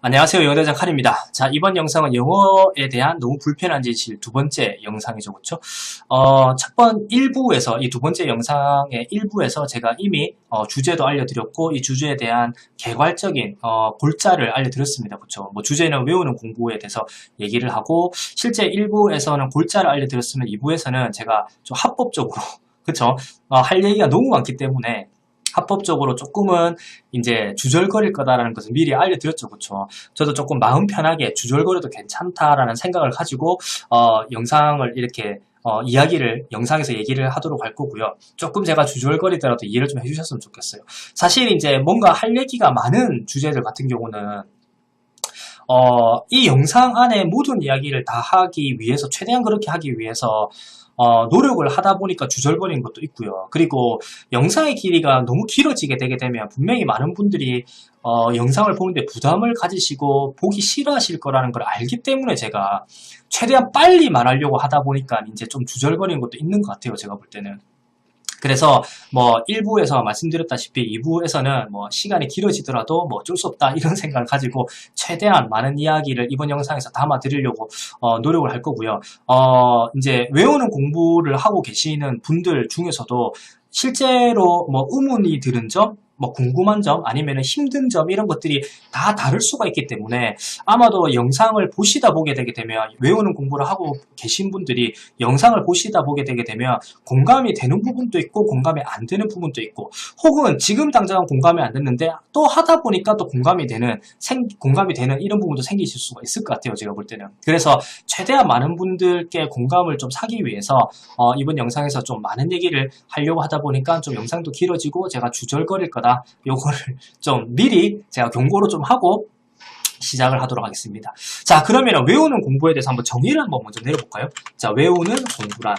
안녕하세요. 영어대장 칸입니다. 자, 이번 영상은 영어에 대한 너무 불편한 지실 두 번째 영상이죠. 그렇죠? 첫 번 1부에서, 이 두 번째 영상의 1부에서 제가 이미 주제도 알려드렸고, 이 주제에 대한 개괄적인 골자를 알려드렸습니다. 그렇죠? 뭐 주제는 외우는 공부에 대해서 얘기를 하고, 실제 1부에서는 골자를 알려드렸으면 2부에서는 제가 좀 합법적으로 그렇죠? 할 얘기가 너무 많기 때문에 합법적으로 조금은 이제 주절거릴 거다라는 것을 미리 알려드렸죠. 그렇죠? 저도 조금 마음 편하게 주절거려도 괜찮다라는 생각을 가지고 영상을 이렇게 영상에서 얘기를 하도록 할 거고요. 조금 제가 주절거리더라도 이해를 좀 해주셨으면 좋겠어요. 사실 이제 뭔가 할 얘기가 많은 주제들 같은 경우는 이 영상 안에 모든 이야기를 다 하기 위해서, 최대한 그렇게 하기 위해서 노력을 하다 보니까 주절거리는 것도 있고요. 그리고 영상의 길이가 너무 길어지게 되게 되면 분명히 많은 분들이 영상을 보는데 부담을 가지시고 보기 싫어하실 거라는 걸 알기 때문에 제가 최대한 빨리 말하려고 하다 보니까 이제 좀 주절거리는 것도 있는 것 같아요. 제가 볼 때는. 그래서 뭐 1부에서 말씀드렸다시피 2부에서는 뭐 시간이 길어지더라도 뭐 어쩔 수 없다 이런 생각을 가지고 최대한 많은 이야기를 이번 영상에서 담아 드리려고 노력을 할 거고요. 이제 외우는 공부를 하고 계시는 분들 중에서도 실제로 뭐 의문이 드는 점, 뭐 궁금한 점, 아니면 힘든 점 이런 것들이 다 다를 수가 있기 때문에 아마도 영상을 보시다 보게 되게 되면, 외우는 공부를 하고 계신 분들이 영상을 보시다 보게 되게 되면 공감이 되는 부분도 있고 공감이 안 되는 부분도 있고, 혹은 지금 당장은 공감이 안 됐는데 또 하다 보니까 또 공감이 되는 이런 부분도 생기실 수가 있을 것 같아요. 제가 볼 때는. 그래서 최대한 많은 분들께 공감을 좀 사기 위해서 이번 영상에서 좀 많은 얘기를 하려고 하다 보니까 좀 영상도 길어지고 제가 주절거릴 거다, 요거를 좀 미리 제가 경고로 좀 하고 시작을 하도록 하겠습니다. 자, 그러면 외우는 공부에 대해서 한번 정의를 한번 먼저 내려볼까요? 자, 외우는 공부란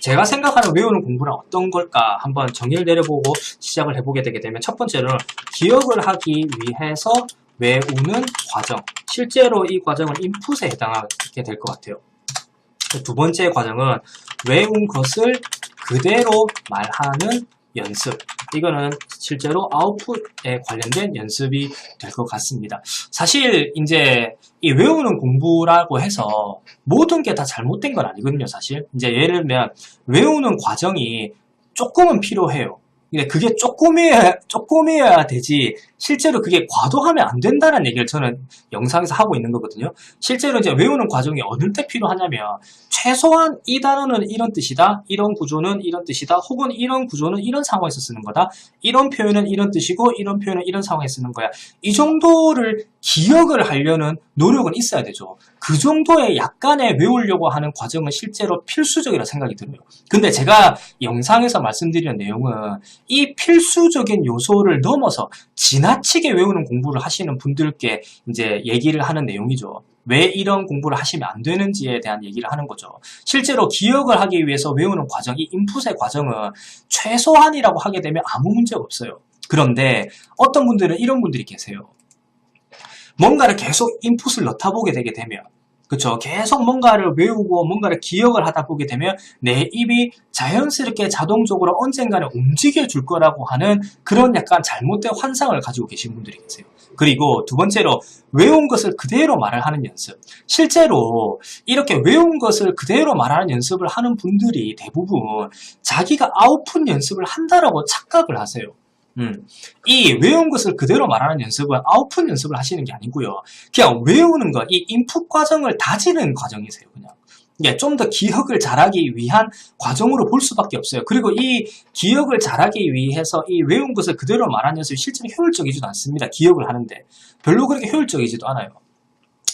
제가 생각하는 외우는 공부란 어떤 걸까 한번 정의를 내려보고 시작을 해보게 되게 되면, 첫 번째는 기억을 하기 위해서 외우는 과정, 실제로 이 과정은 인풋에 해당하게 될 것 같아요. 두 번째 과정은 외운 것을 그대로 말하는 연습, 이거는 실제로 아웃풋에 관련된 연습이 될 것 같습니다. 사실 이제 이 외우는 공부라고 해서 모든 게 다 잘못된 건 아니거든요. 사실 이제 예를 들면 외우는 과정이 조금은 필요해요. 근데 그게 조금이어야 되지, 실제로 그게 과도하면 안 된다는 얘기를 저는 영상에서 하고 있는 거거든요. 실제로 이제 외우는 과정이 어느 때 필요하냐면, 최소한 이 단어는 이런 뜻이다, 이런 구조는 이런 뜻이다, 혹은 이런 구조는 이런 상황에서 쓰는 거다, 이런 표현은 이런 뜻이고 이런 표현은 이런 상황에서 쓰는 거야, 이 정도를 기억을 하려는 노력은 있어야 되죠. 그 정도의 약간의 외우려고 하는 과정은 실제로 필수적이라 생각이 들어요. 근데 제가 영상에서 말씀드리는 내용은 이 필수적인 요소를 넘어서 지나치게 외우는 공부를 하시는 분들께 이제 얘기를 하는 내용이죠. 왜 이런 공부를 하시면 안 되는지에 대한 얘기를 하는 거죠. 실제로 기억을 하기 위해서 외우는 과정, 이 인풋의 과정은 최소한이라고 하게 되면 아무 문제가 없어요. 그런데 어떤 분들은 이런 분들이 계세요. 뭔가를 계속 인풋을 넣다 보게 되게 되면, 그쵸? 계속 뭔가를 외우고 뭔가를 기억을 하다 보게 되면 내 입이 자연스럽게 자동적으로 언젠가는 움직여 줄 거라고 하는 그런 약간 잘못된 환상을 가지고 계신 분들이 계세요. 그리고 두 번째로 외운 것을 그대로 말을 하는 연습. 실제로 이렇게 외운 것을 그대로 말하는 연습을 하는 분들이 대부분 자기가 아웃풋 연습을 한다라고 착각을 하세요. 이 외운 것을 그대로 말하는 연습은 아웃풋 연습을 하시는 게 아니고요. 그냥 외우는 것, 이 인풋 과정을 다지는 과정이세요. 그냥. 예, 좀 더 기억을 잘하기 위한 과정으로 볼 수밖에 없어요. 그리고 이 기억을 잘하기 위해서 이 외운 것을 그대로 말하는 연습이 실제로 효율적이지도 않습니다. 기억을 하는데. 별로 그렇게 효율적이지도 않아요.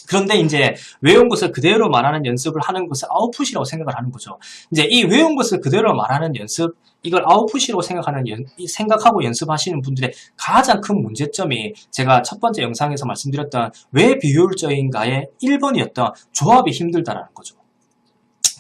그런데 이제 외운 것을 그대로 말하는 연습을 하는 것을 아웃풋이라고 생각을 하는 거죠. 이제 이 외운 것을 그대로 말하는 연습, 이걸 아웃풋이라고 생각하고 연습하시는 분들의 가장 큰 문제점이, 제가 첫 번째 영상에서 말씀드렸던 왜 비효율적인가의 1번이었던 조합이 힘들다라는 거죠.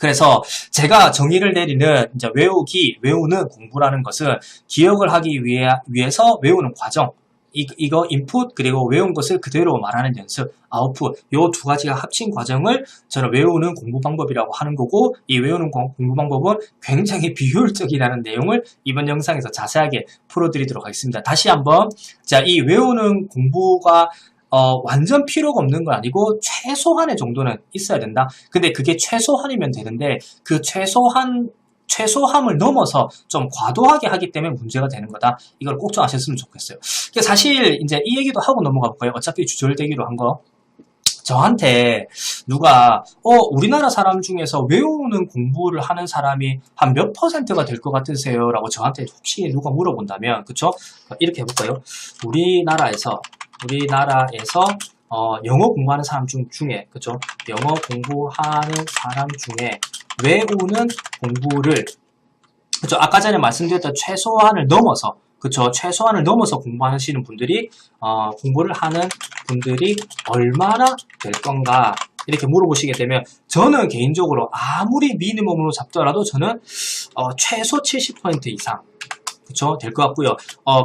그래서 제가 정의를 내리는 이제 외우는 공부라는 것은 기억을 하기 위해서 외우는 과정, 이거 인풋, 그리고 외운 것을 그대로 말하는 연습, 아웃풋, 요 두 가지가 합친 과정을 저는 외우는 공부 방법이라고 하는 거고, 이 외우는 공부 방법은 굉장히 비효율적이라는 내용을 이번 영상에서 자세하게 풀어드리도록 하겠습니다. 다시 한번, 자, 이 외우는 공부가 완전 필요가 없는 건 아니고 최소한의 정도는 있어야 된다. 근데 그게 최소한이면 되는데 그 최소함을 넘어서 좀 과도하게 하기 때문에 문제가 되는 거다. 이걸 꼭 좀 아셨으면 좋겠어요. 사실 이제 이 얘기도 하고 넘어가 볼까요? 어차피 주절되기로 한 거. 저한테 누가 우리나라 사람 중에서 외우는 공부를 하는 사람이 한 몇 퍼센트가 될 것 같으세요? 라고 저한테 혹시 누가 물어본다면, 그쵸? 이렇게 해볼까요? 우리나라에서 영어 공부하는 사람 중에, 그쵸? 영어 공부하는 사람 중에 외우는 공부를, 그쵸? 아까 전에 말씀드렸던 최소한을 넘어서, 그쵸? 최소한을 넘어서 공부하시는 분들이, 공부를 하는 분들이 얼마나 될 건가? 이렇게 물어보시게 되면, 저는 개인적으로 아무리 미니멈으로 잡더라도 저는, 최소 70% 이상, 그쵸? 될 것 같고요.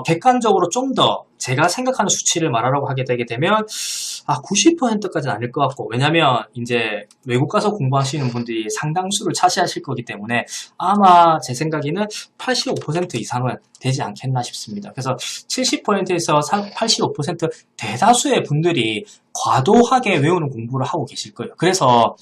객관적으로 좀 더 제가 생각하는 수치를 말하라고 하게 되게 되면 90%까지는 아닐 것 같고, 왜냐면 이제 외국 가서 공부하시는 분들이 상당수를 차지하실 거기 때문에 아마 제 생각에는 85% 이상은 되지 않겠나 싶습니다. 그래서 70%에서 85% 대다수의 분들이 과도하게 외우는 공부를 하고 계실 거예요. 그래서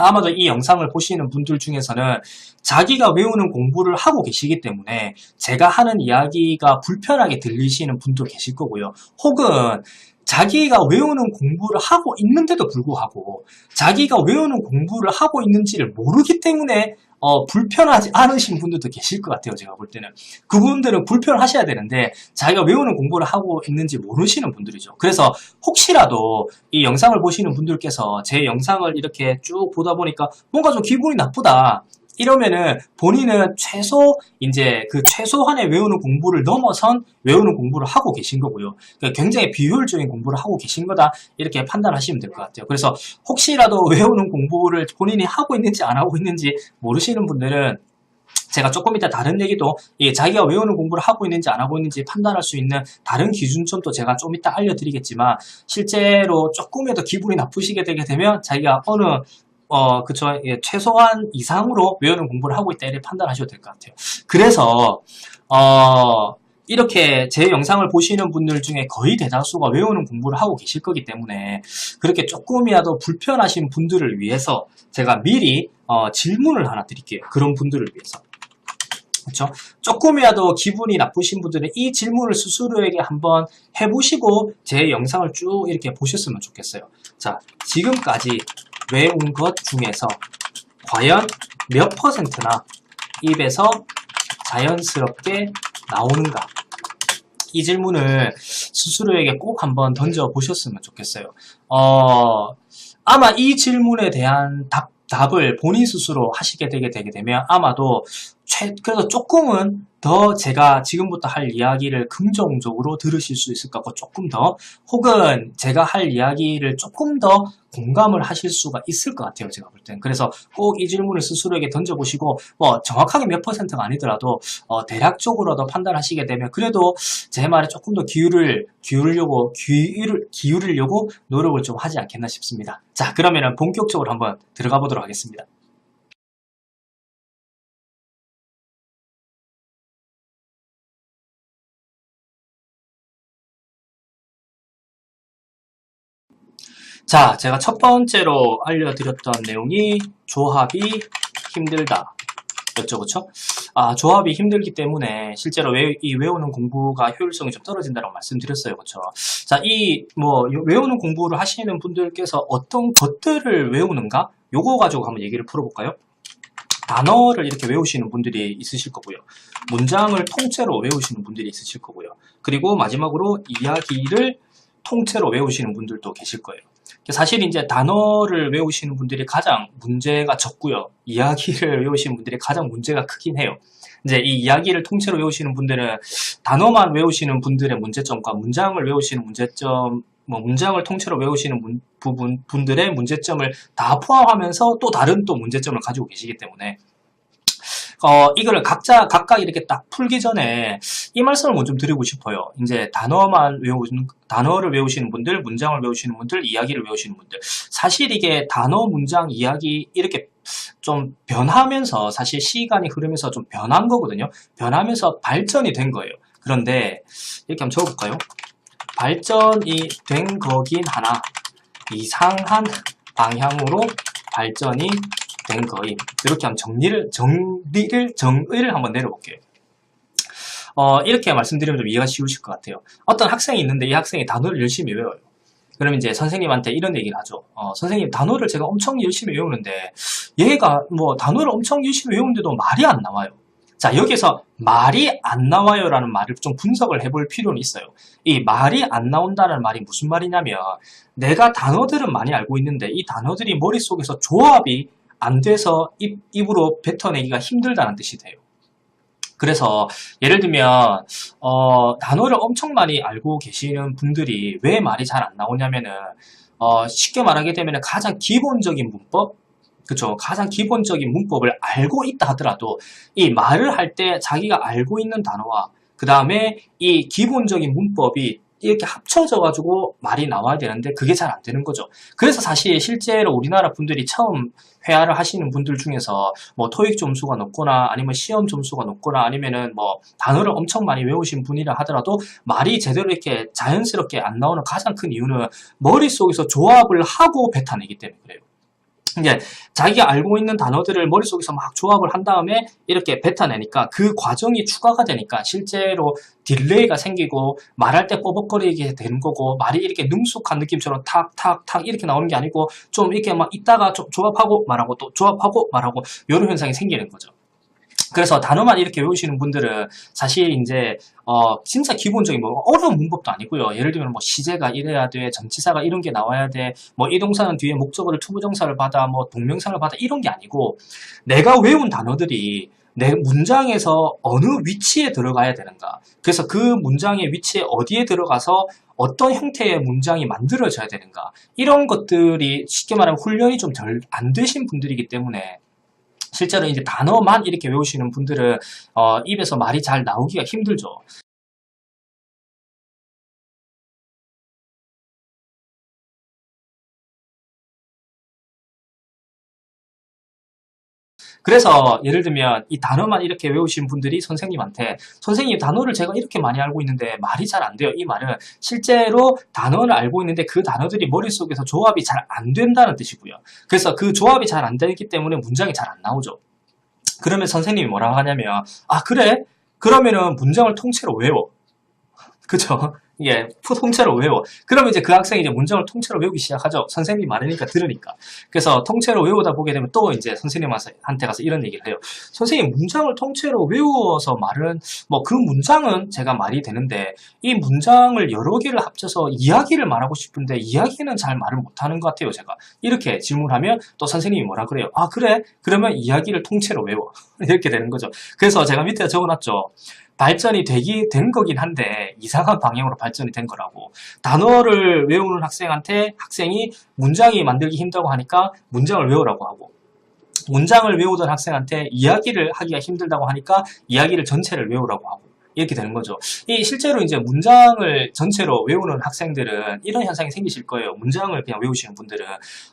아마도 이 영상을 보시는 분들 중에서는 자기가 외우는 공부를 하고 계시기 때문에 제가 하는 이야기가 불편하게 들리시는 분도 계실 거고요. 혹은 자기가 외우는 공부를 하고 있는데도 불구하고 자기가 외우는 공부를 하고 있는지를 모르기 때문에 불편하지 않으신 분들도 계실 것 같아요. 제가 볼 때는. 그분들은 불편하셔야 되는데 자기가 외우는 공부를 하고 있는지 모르시는 분들이죠. 그래서 혹시라도 이 영상을 보시는 분들께서 제 영상을 이렇게 쭉 보다 보니까 뭔가 좀 기분이 나쁘다. 이러면은 본인은 이제 그 최소한의 외우는 공부를 넘어선 외우는 공부를 하고 계신 거고요. 그러니까 굉장히 비효율적인 공부를 하고 계신 거다. 이렇게 판단하시면 될 것 같아요. 그래서 혹시라도 외우는 공부를 본인이 하고 있는지 안 하고 있는지 모르시는 분들은 제가 조금 이따 다른 얘기도 자기가 외우는 공부를 하고 있는지 안 하고 있는지 판단할 수 있는 다른 기준점도 제가 좀 이따 알려드리겠지만 실제로 조금이라도 기분이 나쁘시게 되게 되면 자기가 그쵸. 예, 최소한 이상으로 외우는 공부를 하고 있다 이렇게 판단하셔도 될 것 같아요. 그래서 이렇게 제 영상을 보시는 분들 중에 거의 대다수가 외우는 공부를 하고 계실 거기 때문에 그렇게 조금이라도 불편하신 분들을 위해서 제가 미리 질문을 하나 드릴게요. 그런 분들을 위해서. 그렇죠? 조금이라도 기분이 나쁘신 분들은 이 질문을 스스로에게 한번 해보시고 제 영상을 쭉 이렇게 보셨으면 좋겠어요. 자, 지금까지 외운 것 중에서 과연 몇 퍼센트나 입에서 자연스럽게 나오는가? 이 질문을 스스로에게 꼭 한번 던져보셨으면 좋겠어요. 아마 이 질문에 대한 답을 본인 스스로 하시게 되게 되면 아마도 그래서 조금은 더 제가 지금부터 할 이야기를 긍정적으로 들으실 수 있을 것 같고 조금 더 혹은 제가 할 이야기를 조금 더 공감을 하실 수가 있을 것 같아요. 제가 볼 때는. 그래서 꼭 이 질문을 스스로에게 던져보시고 정확하게 몇 퍼센트가 아니더라도 대략적으로도 판단하시게 되면 그래도 제 말에 조금 더 기울이려고 노력을 좀 하지 않겠나 싶습니다. 자, 그러면은 본격적으로 한번 들어가 보도록 하겠습니다. 자, 제가 첫 번째로 알려드렸던 내용이 조합이 힘들다 였죠, 그쵸? 조합이 힘들기 때문에 실제로 외우는 공부가 효율성이 좀 떨어진다고 말씀드렸어요, 그쵸? 자, 외우는 공부를 하시는 분들께서 어떤 것들을 외우는가? 요거 가지고 한번 얘기를 풀어볼까요? 단어를 이렇게 외우시는 분들이 있으실 거고요. 문장을 통째로 외우시는 분들이 있으실 거고요. 그리고 마지막으로 이야기를 통째로 외우시는 분들도 계실 거예요. 사실 이제 단어를 외우시는 분들이 가장 문제가 적고요. 이야기를 외우시는 분들이 가장 문제가 크긴 해요. 이제 이 이야기를 통째로 외우시는 분들은 단어만 외우시는 분들의 문제점과 문장을 외우시는 문제점, 문장을 통째로 외우시는 분들의 문제점을 다 포함하면서 또 다른 또 문제점을 가지고 계시기 때문에 이거를 각각 이렇게 딱 풀기 전에 이 말씀을 먼저 드리고 싶어요. 이제 단어를 외우시는 분들, 문장을 외우시는 분들, 이야기를 외우시는 분들. 사실 이게 단어, 문장, 이야기 이렇게 좀 변하면서 사실 시간이 흐르면서 좀 변한 거거든요. 변하면서 발전이 된 거예요. 그런데 이렇게 한번 적어볼까요? 발전이 된 거긴 하나 이상한 방향으로 발전이 된 거임. 이렇게 한번 정의를 한번 내려볼게요. 이렇게 말씀드리면 좀 이해가 쉬우실 것 같아요. 어떤 학생이 있는데 이 학생이 단어를 열심히 외워요. 그럼 이제 선생님한테 이런 얘기를 하죠. 선생님, 단어를 제가 엄청 열심히 외우는데 얘가 뭐 단어를 엄청 열심히 외우는데도 말이 안 나와요. 자, 여기서 말이 안 나와요라는 말을 좀 분석을 해볼 필요는 있어요. 이 말이 안 나온다는 말이 무슨 말이냐면 내가 단어들은 많이 알고 있는데 이 단어들이 머릿속에서 조합이 안 돼서 입으로 뱉어내기가 힘들다는 뜻이 돼요. 그래서 예를 들면 단어를 엄청 많이 알고 계시는 분들이 왜 말이 잘 안 나오냐면은 쉽게 말하게 되면 가장 기본적인 문법, 그쵸? 가장 기본적인 문법을 알고 있다 하더라도 이 말을 할 때 자기가 알고 있는 단어와 그 다음에 이 기본적인 문법이 이렇게 합쳐져가지고 말이 나와야 되는데 그게 잘 안 되는 거죠. 그래서 사실 실제로 우리나라 분들이 처음 회화를 하시는 분들 중에서 뭐 토익 점수가 높거나 아니면 시험 점수가 높거나 아니면은 뭐 단어를 엄청 많이 외우신 분이라 하더라도 말이 제대로 이렇게 자연스럽게 안 나오는 가장 큰 이유는 머릿속에서 조합을 하고 뱉어내기 때문에 그래요. 이제 자기가 알고 있는 단어들을 머릿속에서 막 조합을 한 다음에 이렇게 뱉어내니까 그 과정이 추가가 되니까 실제로 딜레이가 생기고 말할 때 뻐벅거리게 되는 거고 말이 이렇게 능숙한 느낌처럼 탁탁탁 이렇게 나오는 게 아니고 좀 이렇게 막 있다가 좀 조합하고 말하고 또 조합하고 말하고 이런 현상이 생기는 거죠. 그래서 단어만 이렇게 외우시는 분들은 사실 이제 진짜 기본적인 뭐 어려운 문법도 아니고요. 예를 들면 뭐 시제가 이래야 돼, 전치사가 이런 게 나와야 돼, 뭐 이 동사는 뒤에 목적어를 투부정사를 받아, 뭐 동명사를 받아 이런 게 아니고 내가 외운 단어들이 내 문장에서 어느 위치에 들어가야 되는가. 그래서 그 문장의 위치에 어디에 들어가서 어떤 형태의 문장이 만들어져야 되는가. 이런 것들이 쉽게 말하면 훈련이 좀 덜 안 되신 분들이기 때문에 실제로 이제 단어만 이렇게 외우시는 분들은 입에서 말이 잘 나오기가 힘들죠. 그래서 예를 들면 이 단어만 이렇게 외우신 분들이 선생님한테 선생님 단어를 제가 이렇게 많이 알고 있는데 말이 잘 안 돼요. 이 말은 실제로 단어를 알고 있는데 그 단어들이 머릿속에서 조합이 잘 안 된다는 뜻이고요. 그래서 그 조합이 잘 안 되기 때문에 문장이 잘 안 나오죠. 그러면 선생님이 뭐라고 하냐면 아 그래? 그러면은 문장을 통째로 외워. 그죠? 이게 통째로 외워. 그러면 이제 그 학생이 이제 문장을 통째로 외우기 시작하죠. 선생님이 말하니까 들으니까. 그래서 통째로 외우다 보게 되면 또 이제 선생님한테 가서 이런 얘기를 해요. 선생님 문장을 통째로 외워서 말은 뭐 그 문장은 제가 말이 되는데 이 문장을 여러 개를 합쳐서 이야기를 말하고 싶은데 이야기는 잘 말을 못하는 것 같아요. 제가 이렇게 질문하면 또 선생님이 뭐라 그래요? 아 그래? 그러면 이야기를 통째로 외워. 이렇게 되는 거죠. 그래서 제가 밑에 적어놨죠. 발전이 된 거긴 한데 이상한 방향으로 발전이 된 거라고. 단어를 외우는 학생한테 학생이 문장이 만들기 힘들다고 하니까 문장을 외우라고 하고 문장을 외우던 학생한테 이야기를 하기가 힘들다고 하니까 이야기를 전체를 외우라고 하고 이렇게 되는 거죠. 이 실제로 이제 문장을 전체로 외우는 학생들은 이런 현상이 생기실 거예요. 문장을 그냥 외우시는 분들은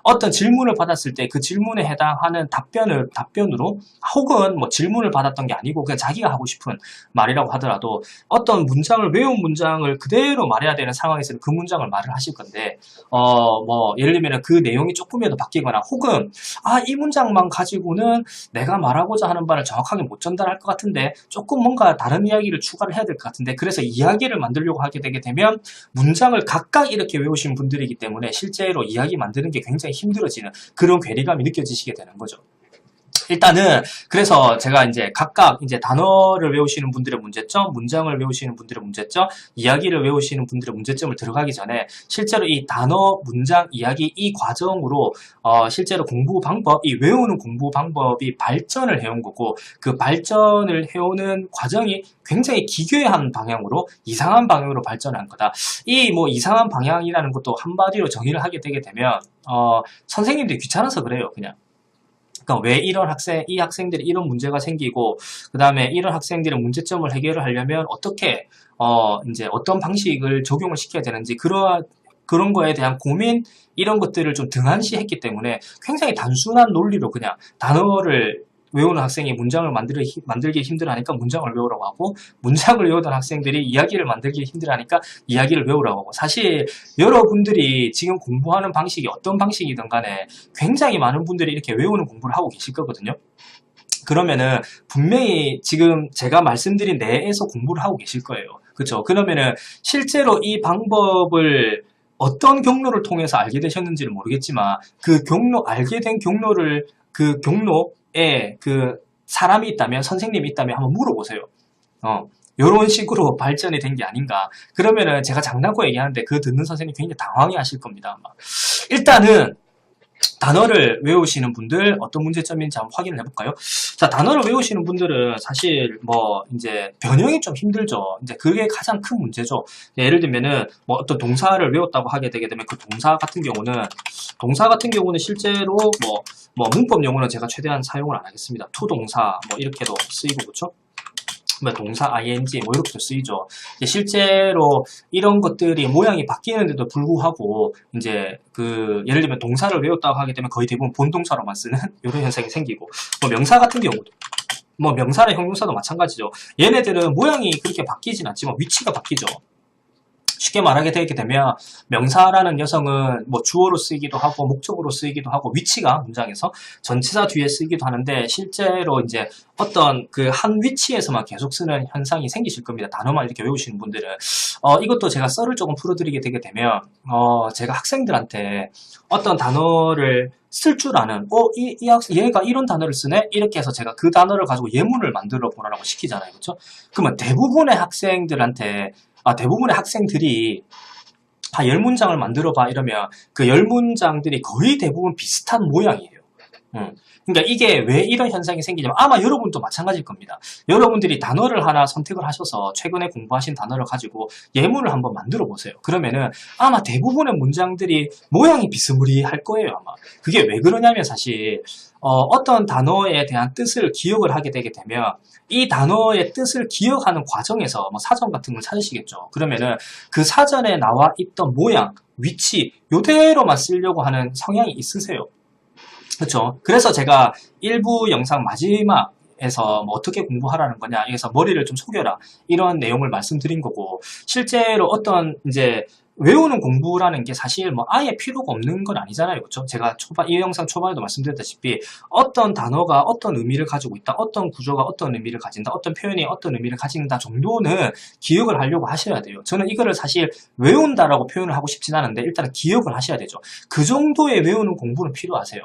어떤 질문을 받았을 때 그 질문에 해당하는 답변으로 혹은 뭐 질문을 받았던 게 아니고 그냥 자기가 하고 싶은 말이라고 하더라도 어떤 문장을 외운 문장을 그대로 말해야 되는 상황에서는 그 문장을 말을 하실 건데 뭐 예를 들면 그 내용이 조금이라도 바뀌거나 혹은 이 문장만 가지고는 내가 말하고자 하는 바를 정확하게 못 전달할 것 같은데 조금 뭔가 다른 이야기를 추가를 해야 될 것 같은데 그래서 이야기를 만들려고 하게 되게 되면 문장을 각각 이렇게 외우신 분들이기 때문에 실제로 이야기 만드는 게 굉장히 힘들어지는 그런 괴리감이 느껴지시게 되는 거죠. 일단은 그래서 제가 이제 각각 이제 단어를 외우시는 분들의 문제점, 문장을 외우시는 분들의 문제점, 이야기를 외우시는 분들의 문제점을 들어가기 전에 실제로 이 단어, 문장, 이야기 이 과정으로 실제로 공부 방법, 이 외우는 공부 방법이 발전을 해온 거고 그 발전을 해오는 과정이 굉장히 기괴한 방향으로 이상한 방향으로 발전한 거다. 이 뭐 이상한 방향이라는 것도 한마디로 정의를 하게 되게 되면 선생님들이 귀찮아서 그래요, 그냥. 그러니까 왜 이 학생들이 이런 문제가 생기고, 그 다음에 이런 학생들의 문제점을 해결을 하려면 어떻게, 이제 어떤 방식을 적용을 시켜야 되는지, 그런 거에 대한 고민, 이런 것들을 좀 등한시했기 때문에 굉장히 단순한 논리로 그냥 단어를 외우는 학생이 문장을 만들기 힘들어하니까 문장을 외우라고 하고, 문장을 외우던 학생들이 이야기를 만들기 힘들어하니까 이야기를 외우라고 하고, 사실 여러분들이 지금 공부하는 방식이 어떤 방식이든 간에 굉장히 많은 분들이 이렇게 외우는 공부를 하고 계실 거거든요. 그러면은 분명히 지금 제가 말씀드린 내에서 공부를 하고 계실 거예요. 그렇죠? 그러면은 실제로 이 방법을 어떤 경로를 통해서 알게 되셨는지는 모르겠지만, 그 알게 된 그 경로에 그 사람이 있다면, 선생님이 있다면 한번 물어보세요. 요런 식으로 발전이 된 게 아닌가. 그러면은 제가 장난고 얘기하는데 그 듣는 선생님 굉장히 당황해 하실 겁니다. 아마. 일단은 단어를 외우시는 분들 어떤 문제점인지 한번 확인을 해볼까요? 자, 단어를 외우시는 분들은 사실 뭐 이제 변형이 좀 힘들죠. 이제 그게 가장 큰 문제죠. 예를 들면은 뭐 어떤 동사를 외웠다고 하게 되게 되면 그 동사 같은 경우는 실제로 뭐 문법 용어는 제가 최대한 사용을 안 하겠습니다. 투동사 뭐 이렇게도 쓰이고 그렇죠? 뭐 동사 ing 뭐 이렇게도 쓰이죠. 실제로 이런 것들이 모양이 바뀌는데도 불구하고 이제 그 예를 들면 동사를 외웠다고 하게 되면 거의 대부분 본동사로만 쓰는 이런 현상이 생기고, 뭐 명사 같은 경우도 뭐 명사나 형용사도 마찬가지죠. 얘네들은 모양이 그렇게 바뀌진 않지만 위치가 바뀌죠. 쉽게 말하게 되게 되면 명사라는 녀석은 뭐 주어로 쓰이기도 하고 목적으로 쓰이기도 하고 위치가 문장에서 전치사 뒤에 쓰이기도 하는데, 실제로 이제 어떤 그 한 위치에서만 계속 쓰는 현상이 생기실 겁니다. 단어만 이렇게 외우시는 분들은. 이것도 제가 썰을 조금 풀어드리게 되게 되면, 제가 학생들한테 어떤 단어를 쓸 줄 아는, 얘가 이런 단어를 쓰네? 이렇게 해서 제가 그 단어를 가지고 예문을 만들어 보라고 시키잖아요. 그렇죠? 그러면 대부분의 학생들이 10문장을 만들어봐 이러면 그 10문장들이 거의 대부분 비슷한 모양이에요. 그러니까 이게 왜 이런 현상이 생기냐면 아마 여러분도 마찬가지일 겁니다. 여러분들이 단어를 하나 선택을 하셔서 최근에 공부하신 단어를 가지고 예문을 한번 만들어 보세요. 그러면은 아마 대부분의 문장들이 모양이 비스무리할 거예요. 아마. 그게 왜 그러냐면 사실 어떤 단어에 대한 뜻을 기억을 하게 되게 되면 이 단어의 뜻을 기억하는 과정에서 뭐 사전 같은 걸 찾으시겠죠. 그러면은 그 사전에 나와 있던 모양, 위치 요대로만 쓰려고 하는 성향이 있으세요. 그렇죠. 그래서 제가 일부 영상 마지막에서 뭐 어떻게 공부하라는 거냐, 여기서 머리를 좀 속여라 이런 내용을 말씀드린 거고, 실제로 어떤 이제 외우는 공부라는 게 사실 뭐 아예 필요가 없는 건 아니잖아요. 그렇죠? 제가 이 영상 초반에도 말씀드렸다시피 어떤 단어가 어떤 의미를 가지고 있다, 어떤 구조가 어떤 의미를 가진다, 어떤 표현이 어떤 의미를 가진다 정도는 기억을 하려고 하셔야 돼요. 저는 이거를 사실 외운다라고 표현을 하고 싶진 않은데 일단은 기억을 하셔야 되죠. 그 정도의 외우는 공부는 필요하세요.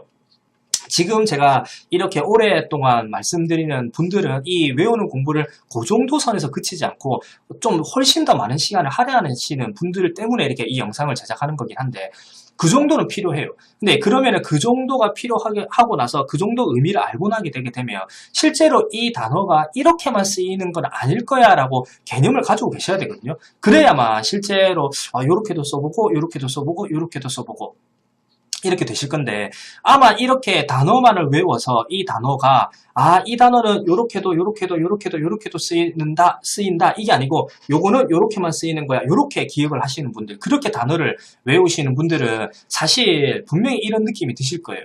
지금 제가 이렇게 오랫동안 말씀드리는 분들은 이 외우는 공부를 그 정도 선에서 그치지 않고 좀 훨씬 더 많은 시간을 할애하시는 분들 때문에 이렇게 이 영상을 제작하는 거긴 한데, 그 정도는 필요해요. 근데 그러면은 그 정도가 필요하게 하고 나서 그 정도 의미를 알고 나게 되게 되면 실제로 이 단어가 이렇게만 쓰이는 건 아닐 거야 라고 개념을 가지고 계셔야 되거든요. 그래야만 실제로 요렇게도 써보고 요렇게도 써보고 요렇게도 써보고 이렇게 되실 건데, 아마 이렇게 단어만을 외워서 이 단어가 이 단어는 요렇게도 쓰인다 이게 아니고 요거는 요렇게만 쓰이는 거야 요렇게 기억을 하시는 분들, 그렇게 단어를 외우시는 분들은 사실 분명히 이런 느낌이 드실 거예요.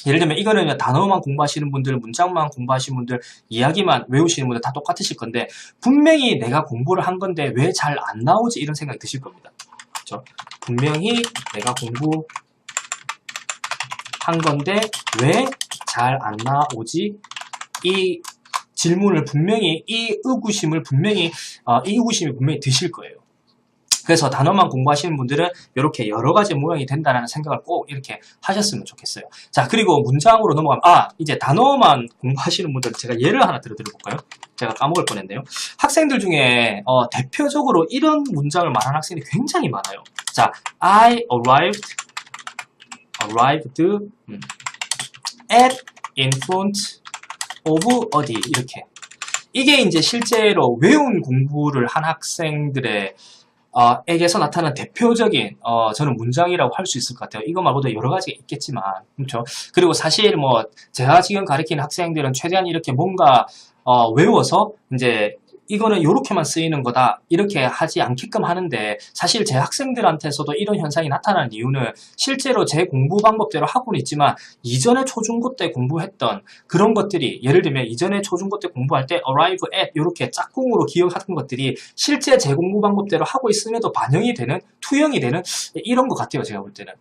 예를 들면 이거는 단어만 공부하시는 분들, 문장만 공부하시는 분들, 이야기만 외우시는 분들 다 똑같으실 건데 분명히 내가 공부를 한 건데 왜 잘 안 나오지 이런 생각이 드실 겁니다. 그렇죠? 분명히 내가 공부 한 건데 왜 잘 안 나오지? 이 질문을 분명히 이 의구심이 분명히 드실 거예요. 그래서 단어만 공부하시는 분들은 이렇게 여러 가지 모양이 된다는 생각을 꼭 이렇게 하셨으면 좋겠어요. 자, 그리고 문장으로 넘어가면 이제 단어만 공부하시는 분들 제가 예를 하나 들어볼까요? 제가 까먹을 뻔했네요. 학생들 중에 대표적으로 이런 문장을 말하는 학생이 굉장히 많아요. 자, I arrived at in front of 어디 이렇게. 이게 이제 실제로 외운 공부를 한 학생들의 에게서 나타나는 대표적인 저는 문장이라고 할 수 있을 것 같아요. 이거 말고도 여러 가지가 있겠지만, 그렇죠? 그리고 사실 뭐 제가 지금 가르치는 학생들은 최대한 이렇게 뭔가 외워서 이제 이거는 요렇게만 쓰이는 거다 이렇게 하지 않게끔 하는데, 사실 제 학생들한테서도 이런 현상이 나타나는 이유는 실제로 제 공부 방법대로 하고는 있지만 이전에 초중고 때 공부했던 그런 것들이, 예를 들면 이전에 초중고 때 공부할 때 arrive at 이렇게 짝꿍으로 기억하던 것들이 실제 제 공부 방법대로 하고 있음에도 반영이 되는, 투영이 되는 이런 것 같아요, 제가 볼 때는.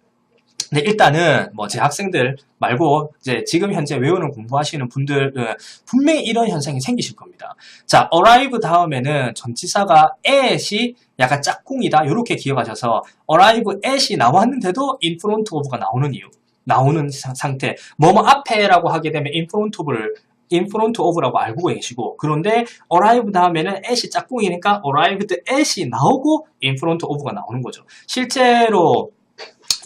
근데 일단은 뭐 제 학생들 말고 이제 지금 현재 외우는 공부하시는 분들은 분명히 이런 현상이 생기실 겁니다. 자, arrive 다음에는 전치사가 at이 약간 짝꿍이다 이렇게 기억하셔서 arrive at이 나왔는데도 in front of가 나오는 이유, 나오는 상태, 뭐뭐 앞에라고 하게 되면 in front of라고 알고 계시고, 그런데 arrive 다음에는 at이 짝꿍이니까 arrived at이 나오고 in front of가 나오는 거죠. 실제로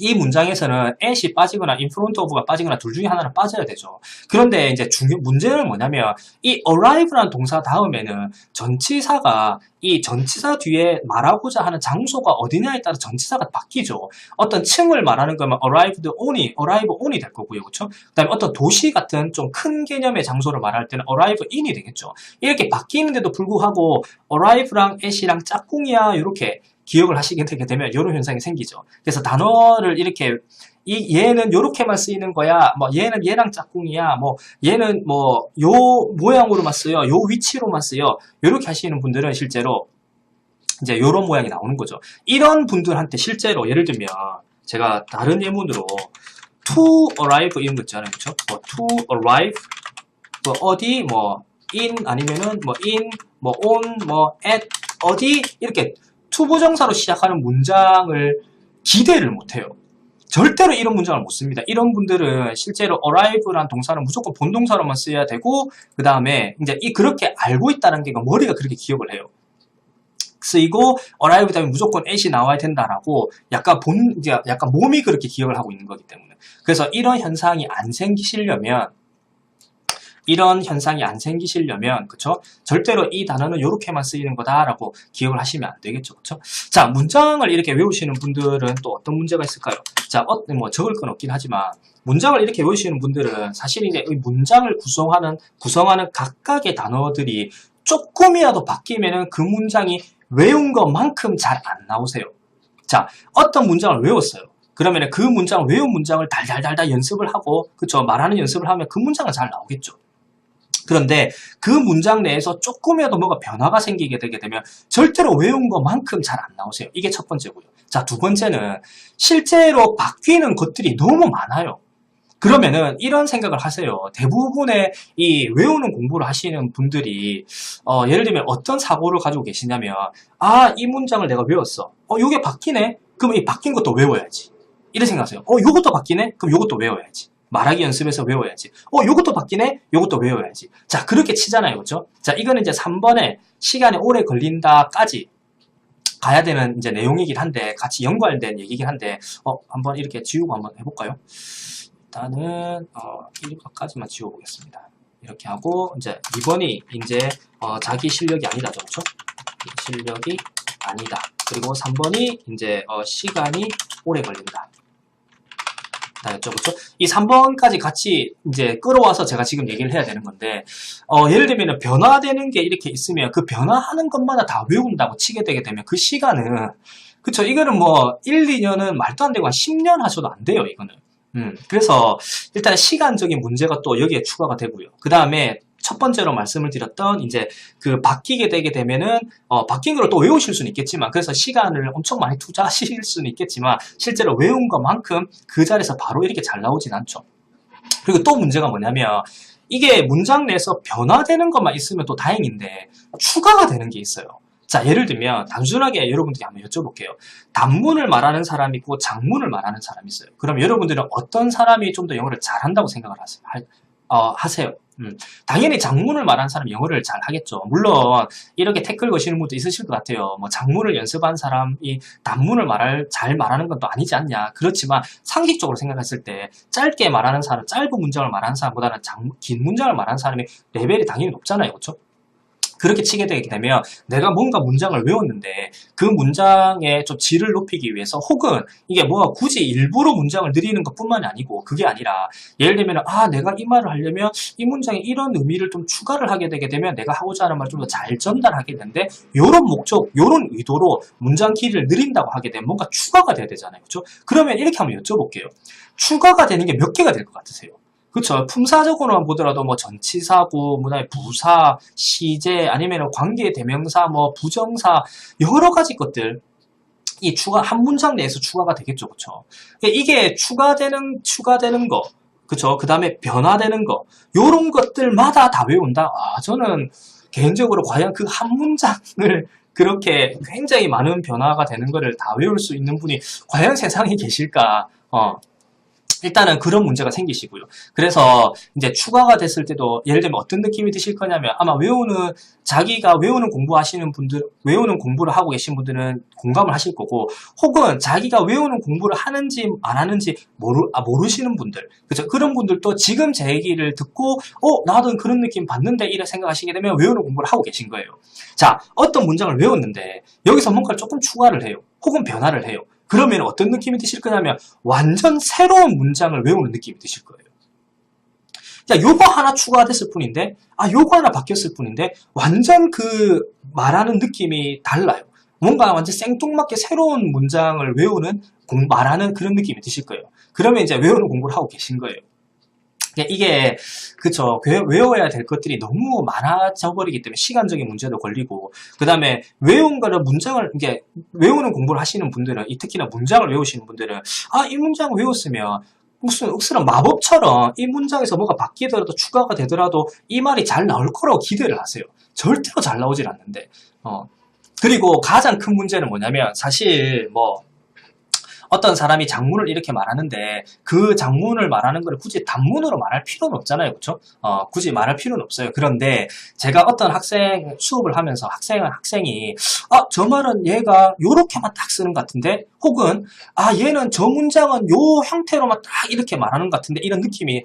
이 문장에서는 at이 빠지거나 in front of가 빠지거나 둘 중에 하나는 빠져야 되죠. 그런데 이제 문제는 뭐냐면 이 arrive라는 동사 다음에는 전치사가 이 전치사 뒤에 말하고자 하는 장소가 어디냐에 따라 전치사가 바뀌죠. 어떤 층을 말하는 거면 arrive on이 될 거고요. 그렇죠? 그다음에 어떤 도시 같은 좀 큰 개념의 장소를 말할 때는 arrive in이 되겠죠. 이렇게 바뀌는데도 불구하고 arrive랑 at이랑 짝꿍이야 이렇게 기억을 하시게 되게 되면 이런 현상이 생기죠. 그래서 단어를 이렇게 얘는 요렇게만 쓰이는 거야, 뭐 얘는 얘랑 짝꿍이야, 뭐 얘는 뭐 요 모양으로만 쓰여, 요 위치로만 쓰여, 요렇게 하시는 분들은 실제로 이제 요런 모양이 나오는 거죠. 이런 분들한테 실제로 예를 들면 제가 다른 예문으로 to arrive 이런 거 있잖아요. 그렇죠? 뭐 to arrive 뭐 어디 뭐 in 아니면은 뭐 in 뭐 on 뭐 at 어디 이렇게 투부정사로 시작하는 문장을 기대를 못해요. 절대로 이런 문장을 못 씁니다. 이런 분들은 실제로 arrive란 동사는 무조건 본동사로만 써야 되고, 그 다음에 이제 그렇게 알고 있다는 게 머리가 그렇게 기억을 해요. 쓰이고 arrive 다음에 무조건 at이 나와야 된다라고 약간 몸이 그렇게 기억을 하고 있는 거기 때문에. 그래서 이런 현상이 안 생기시려면 그쵸? 절대로 이 단어는 이렇게만 쓰이는 거다라고 기억을 하시면 안 되겠죠, 그쵸? 자, 문장을 이렇게 외우시는 분들은 또 어떤 문제가 있을까요? 자, 뭐 적을 건 없긴 하지만 문장을 이렇게 외우시는 분들은 사실 이제 이 문장을 구성하는 각각의 단어들이 조금이라도 바뀌면은 그 문장이 외운 것만큼 잘 안 나오세요. 자, 어떤 문장을 외웠어요. 그러면 그 외운 문장을 달달달달 연습을 하고, 그쵸? 말하는 연습을 하면 그 문장은 잘 나오겠죠. 그런데 그 문장 내에서 조금이라도 뭐가 변화가 생기게 되게 되면 절대로 외운 것만큼 잘 안 나오세요. 이게 첫 번째고요. 자, 두 번째는 실제로 바뀌는 것들이 너무 많아요. 그러면은 이런 생각을 하세요. 대부분의 이 외우는 공부를 하시는 분들이 예를 들면 어떤 사고를 가지고 계시냐면, 이 문장을 내가 외웠어. 요게 바뀌네? 그럼 이 바뀐 것도 외워야지. 이런 생각하세요. 요것도 바뀌네? 그럼 요것도 외워야지. 말하기 연습해서 외워야지. 요것도 바뀌네? 요것도 외워야지. 자, 그렇게 치잖아요. 그렇죠? 자, 이거는 이제 3번에 시간이 오래 걸린다까지 가야 되는 이제 내용이긴 한데, 같이 연관된 얘기긴 한데, 한번 이렇게 지우고 한번 해볼까요? 일단은, 1번까지만 지워보겠습니다. 이렇게 하고, 이제 2번이 이제, 자기 실력이 아니다. 그렇죠? 실력이 아니다. 그리고 3번이 이제, 시간이 오래 걸린다. 그렇죠? 이 3번까지 같이 이제 끌어와서 제가 지금 얘기를 해야 되는 건데, 예를 들면 변화되는 게 이렇게 있으면 그 변화하는 것마다 다 외운다고 치게 되게 되면 그 시간은, 그쵸? 이거는 뭐 1, 2년은 말도 안 되고 한 10년 하셔도 안 돼요, 이거는. 그래서 일단 시간적인 문제가 또 여기에 추가가 되고요. 그 다음에 첫 번째로 말씀을 드렸던 이제 그 바뀌게 되게 되면은 바뀐 걸 또 외우실 수는 있겠지만, 그래서 시간을 엄청 많이 투자하실 수는 있겠지만 실제로 외운 것만큼 그 자리에서 바로 이렇게 잘 나오진 않죠. 그리고 또 문제가 뭐냐면 이게 문장 내에서 변화되는 것만 있으면 또 다행인데 추가가 되는 게 있어요. 자, 예를 들면 단순하게 여러분들이 한번 여쭤볼게요. 단문을 말하는 사람이 있고 장문을 말하는 사람이 있어요. 그럼 여러분들은 어떤 사람이 좀 더 영어를 잘한다고 생각을 하세요? 당연히 장문을 말하는 사람이 영어를 잘 하겠죠. 물론 이렇게 태클 거시는 분도 있으실 것 같아요. 뭐 장문을 연습한 사람이 단문을 잘 말하는 건 또 아니지 않냐. 그렇지만 상식적으로 생각했을 때 짧게 말하는 사람, 짧은 문장을 말하는 사람보다는 긴 문장을 말하는 사람이 레벨이 당연히 높잖아요. 그렇죠? 그렇게 치게 되게 되면 내가 뭔가 문장을 외웠는데 그 문장의 좀 질을 높이기 위해서 혹은 이게 뭐가 굳이 일부러 문장을 늘리는 것뿐만이 아니고 그게 아니라 예를 들면 내가 이 말을 하려면 이 문장에 이런 의미를 좀 추가를 하게 되게 되면 내가 하고자 하는 말을 좀 더 잘 전달하게 되는데 요런 목적, 요런 의도로 문장 길이를 늘린다고 하게 되면 뭔가 추가가 돼야 되잖아요. 그렇죠? 그러면 이렇게 한번 여쭤볼게요. 추가가 되는 게 몇 개가 될 것 같으세요? 그렇죠. 품사적으로만 보더라도 뭐 전치사고, 그다음에 부사, 시제, 아니면 관계 대명사, 뭐 부정사 여러 가지 것들 이 한 문장 내에서 추가가 되겠죠, 그렇죠. 이게 추가되는 거, 그렇죠. 그 다음에 변화되는 거, 요런 것들마다 다 외운다. 저는 개인적으로 과연 그 한 문장을 그렇게 굉장히 많은 변화가 되는 거를 다 외울 수 있는 분이 과연 세상에 계실까? 일단은 그런 문제가 생기시고요. 그래서 이제 추가가 됐을 때도 예를 들면 어떤 느낌이 드실 거냐면 아마 자기가 외우는 공부를 하고 계신 분들은 공감을 하실 거고 혹은 자기가 외우는 공부를 하는지 안 하는지 모르시는 분들 그죠? 그런 분들도 지금 제 얘기를 듣고 나도 그런 느낌 받는데 이래 생각하시게 되면 외우는 공부를 하고 계신 거예요. 자, 어떤 문장을 외웠는데 여기서 뭔가를 조금 추가를 해요. 혹은 변화를 해요. 그러면 어떤 느낌이 드실 거냐면 완전 새로운 문장을 외우는 느낌이 드실 거예요. 자, 요거 하나 추가됐을 뿐인데, 요거 하나 바뀌었을 뿐인데, 완전 그 말하는 느낌이 달라요. 뭔가 완전 생뚱맞게 새로운 문장을 말하는 그런 느낌이 드실 거예요. 그러면 이제 외우는 공부를 하고 계신 거예요. 이게 그쵸, 외워야 될 것들이 너무 많아져 버리기 때문에 시간적인 문제도 걸리고 그 다음에 외운 거를 이게 외우는 공부를 하시는 분들은 특히나 문장을 외우시는 분들은 이 문장을 외웠으면 무슨 억수로 마법처럼 이 문장에서 뭐가 바뀌더라도 추가가 되더라도 이 말이 잘 나올 거라고 기대를 하세요. 절대로 잘 나오질 않는데 그리고 가장 큰 문제는 뭐냐면 사실 어떤 사람이 장문을 이렇게 말하는데 그 장문을 말하는 걸 굳이 단문으로 말할 필요는 없잖아요. 그렇죠? 굳이 말할 필요는 없어요. 그런데 제가 어떤 수업을 하면서 학생이 저 말은 얘가 요렇게만 딱 쓰는 것 같은데 혹은 얘는 저 문장은 요 형태로만 딱 이렇게 말하는 것 같은데 이런 느낌이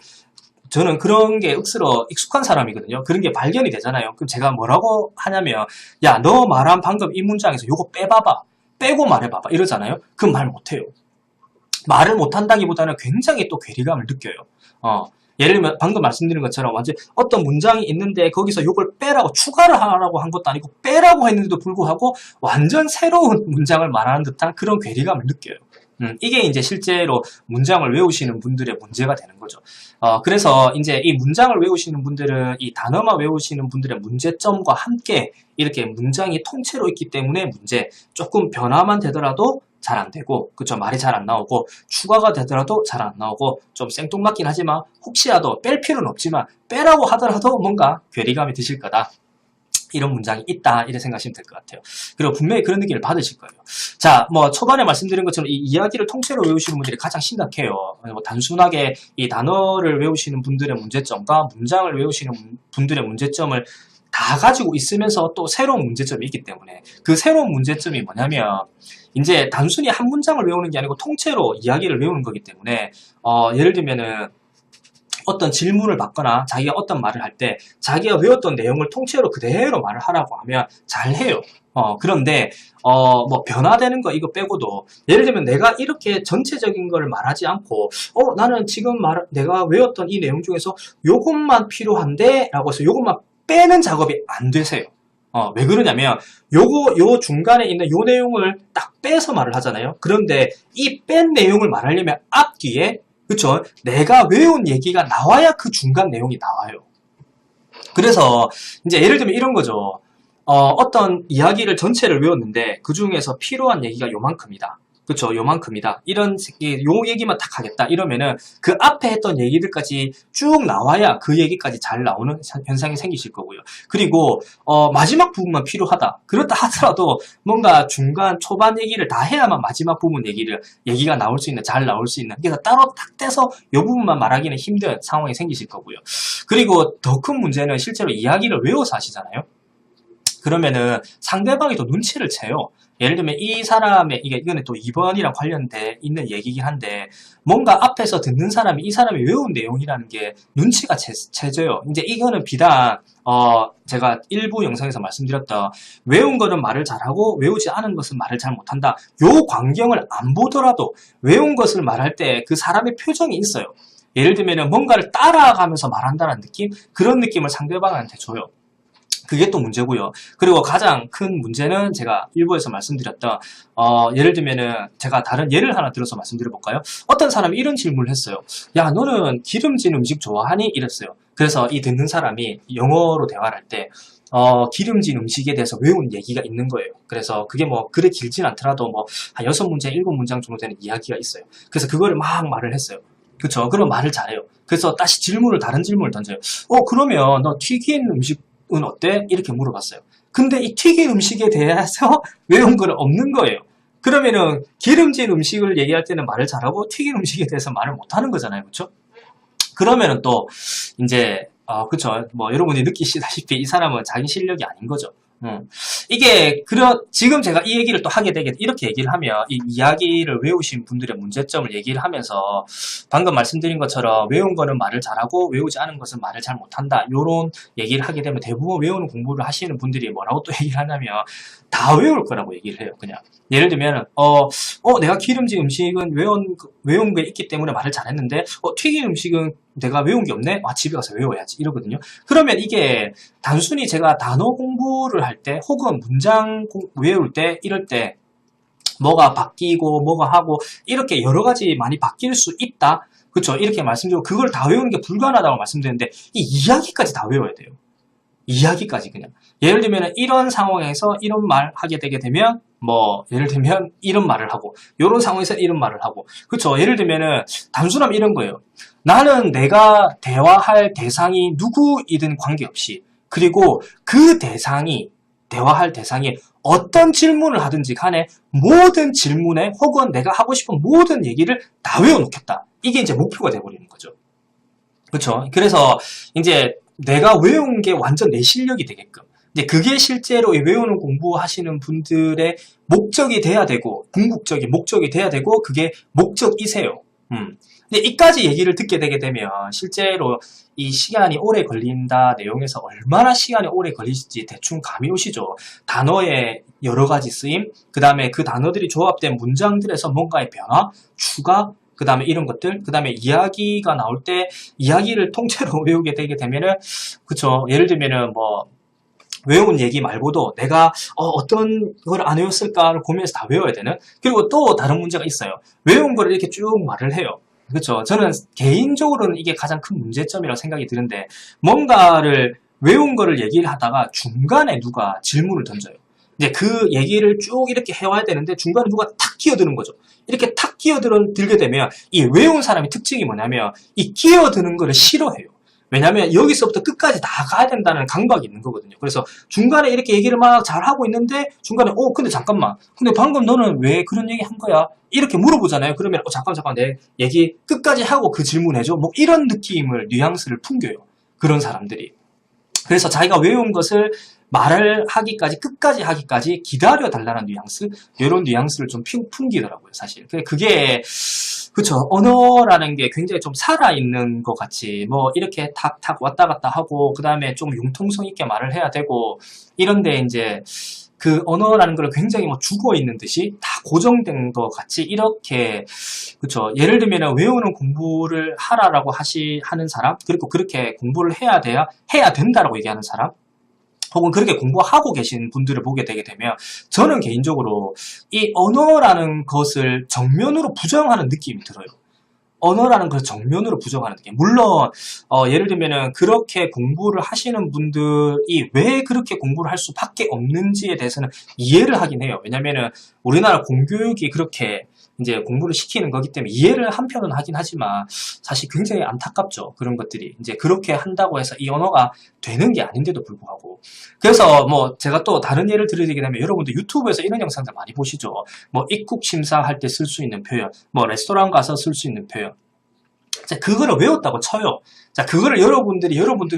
저는 그런 게 억수로 익숙한 사람이거든요. 그런 게 발견이 되잖아요. 그럼 제가 뭐라고 하냐면 야, 너 말한 방금 이 문장에서 요거 빼봐봐. 빼고 말해봐봐 이러잖아요. 그럼 말 못해요. 말을 못한다기보다는 굉장히 또 괴리감을 느껴요. 예를 들면 방금 말씀드린 것처럼 완전 어떤 문장이 있는데 거기서 요걸 빼라고 추가를 하라고 한 것도 아니고 빼라고 했는데도 불구하고 완전 새로운 문장을 말하는 듯한 그런 괴리감을 느껴요. 이게 이제 실제로 문장을 외우시는 분들의 문제가 되는 거죠. 그래서 이제 이 문장을 외우시는 분들은 이 단어만 외우시는 분들의 문제점과 함께 이렇게 문장이 통째로 있기 때문에 조금 변화만 되더라도 잘 안 되고, 그쵸? 말이 잘 안 나오고, 추가가 되더라도 잘 안 나오고, 좀 생뚱맞긴 하지만, 혹시라도 뺄 필요는 없지만, 빼라고 하더라도 뭔가 괴리감이 드실 거다. 이런 문장이 있다 이렇게 생각하시면 될 것 같아요. 그리고 분명히 그런 느낌을 받으실 거예요. 자, 초반에 말씀드린 것처럼 이 이야기를 통째로 외우시는 분들이 가장 심각해요. 단순하게 이 단어를 외우시는 분들의 문제점과 문장을 외우시는 분들의 문제점을 다 가지고 있으면서 또 새로운 문제점이 있기 때문에 그 새로운 문제점이 뭐냐면 이제 단순히 한 문장을 외우는 게 아니고 통째로 이야기를 외우는 거기 때문에 예를 들면은 어떤 질문을 받거나 자기가 어떤 말을 할 때 자기가 외웠던 내용을 통째로 그대로 말을 하라고 하면 잘해요. 그런데 변화되는 거 이거 빼고도 예를 들면 내가 이렇게 전체적인 걸 말하지 않고 나는 지금 내가 외웠던 이 내용 중에서 요것만 필요한데 라고 해서 요것만 빼는 작업이 안 되세요. 왜 그러냐면 요 중간에 있는 요 내용을 딱 빼서 말을 하잖아요. 그런데 이 뺀 내용을 말하려면 앞뒤에 그쵸? 내가 외운 얘기가 나와야 그 중간 내용이 나와요. 그래서 이제 예를 들면 이런 거죠. 어떤 이야기를 전체를 외웠는데 그 중에서 필요한 얘기가 요만큼이다. 그쵸? 요만큼이다. 요 얘기만 딱 하겠다. 이러면은 그 앞에 했던 얘기들까지 쭉 나와야 그 얘기까지 잘 나오는 현상이 생기실 거고요. 그리고 마지막 부분만 필요하다. 그렇다 하더라도 뭔가 중간 초반 얘기를 다 해야만 마지막 부분 얘기가 나올 수 있는, 잘 나올 수 있는. 그래서 따로 딱 떼서 요 부분만 말하기는 힘든 상황이 생기실 거고요. 그리고 더 큰 문제는 실제로 이야기를 외워서 하시잖아요. 그러면은 상대방이 또 눈치를 채요. 예를 들면 이 사람의 이거는 또 2번이랑 관련돼 있는 얘기긴 한데 뭔가 앞에서 듣는 사람이 이 사람이 외운 내용이라는 게 눈치가 채져요. 이제 이거는 비단 제가 일부 영상에서 말씀드렸던 외운 거는 말을 잘하고 외우지 않은 것은 말을 잘 못한다. 요 광경을 안 보더라도 외운 것을 말할 때 그 사람의 표정이 있어요. 예를 들면 뭔가를 따라가면서 말한다는 느낌? 그런 느낌을 상대방한테 줘요. 그게 또 문제고요. 그리고 가장 큰 문제는 제가 일부에서 말씀드렸던 예를 들면은 제가 다른 예를 하나 들어서 말씀드려볼까요? 어떤 사람이 이런 질문을 했어요. 야, 너는 기름진 음식 좋아하니? 이랬어요. 그래서 이 듣는 사람이 영어로 대화를 할 때 기름진 음식에 대해서 외운 얘기가 있는 거예요. 그래서 그게 뭐 그리 길진 않더라도 뭐 한 6문장, 7문장 정도 되는 이야기가 있어요. 그래서 그거를 막 말을 했어요. 그쵸? 그럼 말을 잘해요. 그래서 다시 다른 질문을 던져요. 그러면 너 튀긴 음식은 어때? 이렇게 물어봤어요. 근데 이 튀긴 음식에 대해서 외운 건 없는 거예요. 그러면은 기름진 음식을 얘기할 때는 말을 잘하고 튀긴 음식에 대해서 말을 못하는 거잖아요. 그쵸? 그러면은 또 이제 그쵸. 뭐 여러분이 느끼시다시피 이 사람은 자기 실력이 아닌 거죠. 이게 지금 제가 이 얘기를 또 하게 되게 이렇게 얘기를 하면 이 이야기를 외우신 분들의 문제점을 얘기를 하면서 방금 말씀드린 것처럼 외운 거는 말을 잘하고 외우지 않은 것은 말을 잘 못한다. 요런 얘기를 하게 되면 대부분 외우는 공부를 하시는 분들이 뭐라고 또 얘기를 하냐면 다 외울 거라고 얘기를 해요. 그냥 예를 들면 내가 기름진 음식은 외운 게 있기 때문에 말을 잘했는데 튀긴 음식은 내가 외운 게 없네? 집에 가서 외워야지 이러거든요. 그러면 이게 단순히 제가 단어 공부를 할 때 혹은 문장 외울 때 이럴 때 뭐가 바뀌고 뭐가 하고 이렇게 여러 가지 많이 바뀔 수 있다. 그쵸? 이렇게 말씀드리고 그걸 다 외우는 게 불가능하다고 말씀드렸는데 이 이야기까지 다 외워야 돼요. 이야기까지 그냥. 예를 들면 이런 상황에서 이런 말 하게 되게 되면 뭐 예를 들면 이런 말을 하고 이런 상황에서 이런 말을 하고 그쵸? 예를 들면은 단순하면 이런 거예요. 나는 내가 대화할 대상이 누구이든 관계없이 그리고 그 대화할 대상이 어떤 질문을 하든지 간에 모든 질문에 혹은 내가 하고 싶은 모든 얘기를 다 외워놓겠다. 이게 이제 목표가 돼버리는 거죠. 그렇죠? 그래서 이제 내가 외운 게 완전 내 실력이 되게끔. 이제 그게 실제로 외우는 공부하시는 분들의 목적이 돼야 되고 궁극적인 목적이 돼야 되고 그게 목적이세요. 근데 이까지 얘기를 듣게 되게 되면 실제로 이 시간이 오래 걸린다 내용에서 얼마나 시간이 오래 걸릴지 대충 감이 오시죠. 단어의 여러 가지 쓰임, 그 다음에 그 단어들이 조합된 문장들에서 뭔가의 변화, 추가, 그 다음에 이런 것들, 그 다음에 이야기가 나올 때 이야기를 통째로 외우게 되게 되면은 그쵸. 예를 들면은 뭐 외운 얘기 말고도 내가 어떤 걸 안 외웠을까를 고민해서 다 외워야 되는. 그리고 또 다른 문제가 있어요. 외운 거를 이렇게 쭉 말을 해요. 그렇죠. 저는 개인적으로는 이게 가장 큰 문제점이라고 생각이 드는데 뭔가를 외운 거를 얘기를 하다가 중간에 누가 질문을 던져요. 이제 그 얘기를 쭉 이렇게 해와야 되는데 중간에 누가 탁 끼어드는 거죠. 이렇게 탁 끼어들게 되면 이 외운 사람의 특징이 뭐냐면 이 끼어드는 거를 싫어해요. 왜냐면 여기서부터 끝까지 다 가야 된다는 강박이 있는 거거든요. 그래서 중간에 이렇게 얘기를 막 잘하고 있는데 중간에 근데 잠깐만. 근데 방금 너는 왜 그런 얘기 한 거야? 이렇게 물어보잖아요. 그러면 잠깐 내 얘기 끝까지 하고 그 질문해줘. 뭐 이런 느낌을 뉘앙스를 풍겨요. 그런 사람들이. 그래서 자기가 외운 것을 말을 하기까지 끝까지 하기까지 기다려 달라는 뉘앙스 이런 뉘앙스를 좀 풍기더라고요. 사실 그게 그쵸. 언어라는 게 굉장히 좀 살아있는 것 같이, 뭐, 이렇게 탁탁 왔다 갔다 하고, 그 다음에 좀 융통성 있게 말을 해야 되고, 이런데 이제, 그 언어라는 걸 굉장히 뭐 죽어 있는 듯이 다 고정된 것 같이 이렇게, 그쵸. 예를 들면 외우는 공부를 하라라고 하는 사람, 그리고 그렇게 공부를 해야 된다라고 얘기하는 사람, 혹은 그렇게 공부하고 계신 분들을 보게 되게 되면 저는 개인적으로 이 언어라는 것을 정면으로 부정하는 느낌이 들어요. 언어라는 걸 정면으로 부정하는 느낌. 물론 예를 들면은 그렇게 공부를 하시는 분들이 왜 그렇게 공부를 할 수밖에 없는지에 대해서는 이해를 하긴 해요. 왜냐면은 우리나라 공교육이 그렇게 이제 공부를 시키는 거기 때문에 이해를 한편은 하긴 하지만 사실 굉장히 안타깝죠. 그런 것들이 이제 그렇게 한다고 해서 이 언어가 되는 게 아닌데도 불구하고. 그래서 뭐 제가 또 다른 예를 들어드리게 되면 여러분들 유튜브에서 이런 영상들 많이 보시죠. 뭐 입국 심사할 때 쓸 수 있는 표현, 뭐 레스토랑 가서 쓸 수 있는 표현. 자, 그거를 외웠다고 쳐요. 자, 그거를 여러분들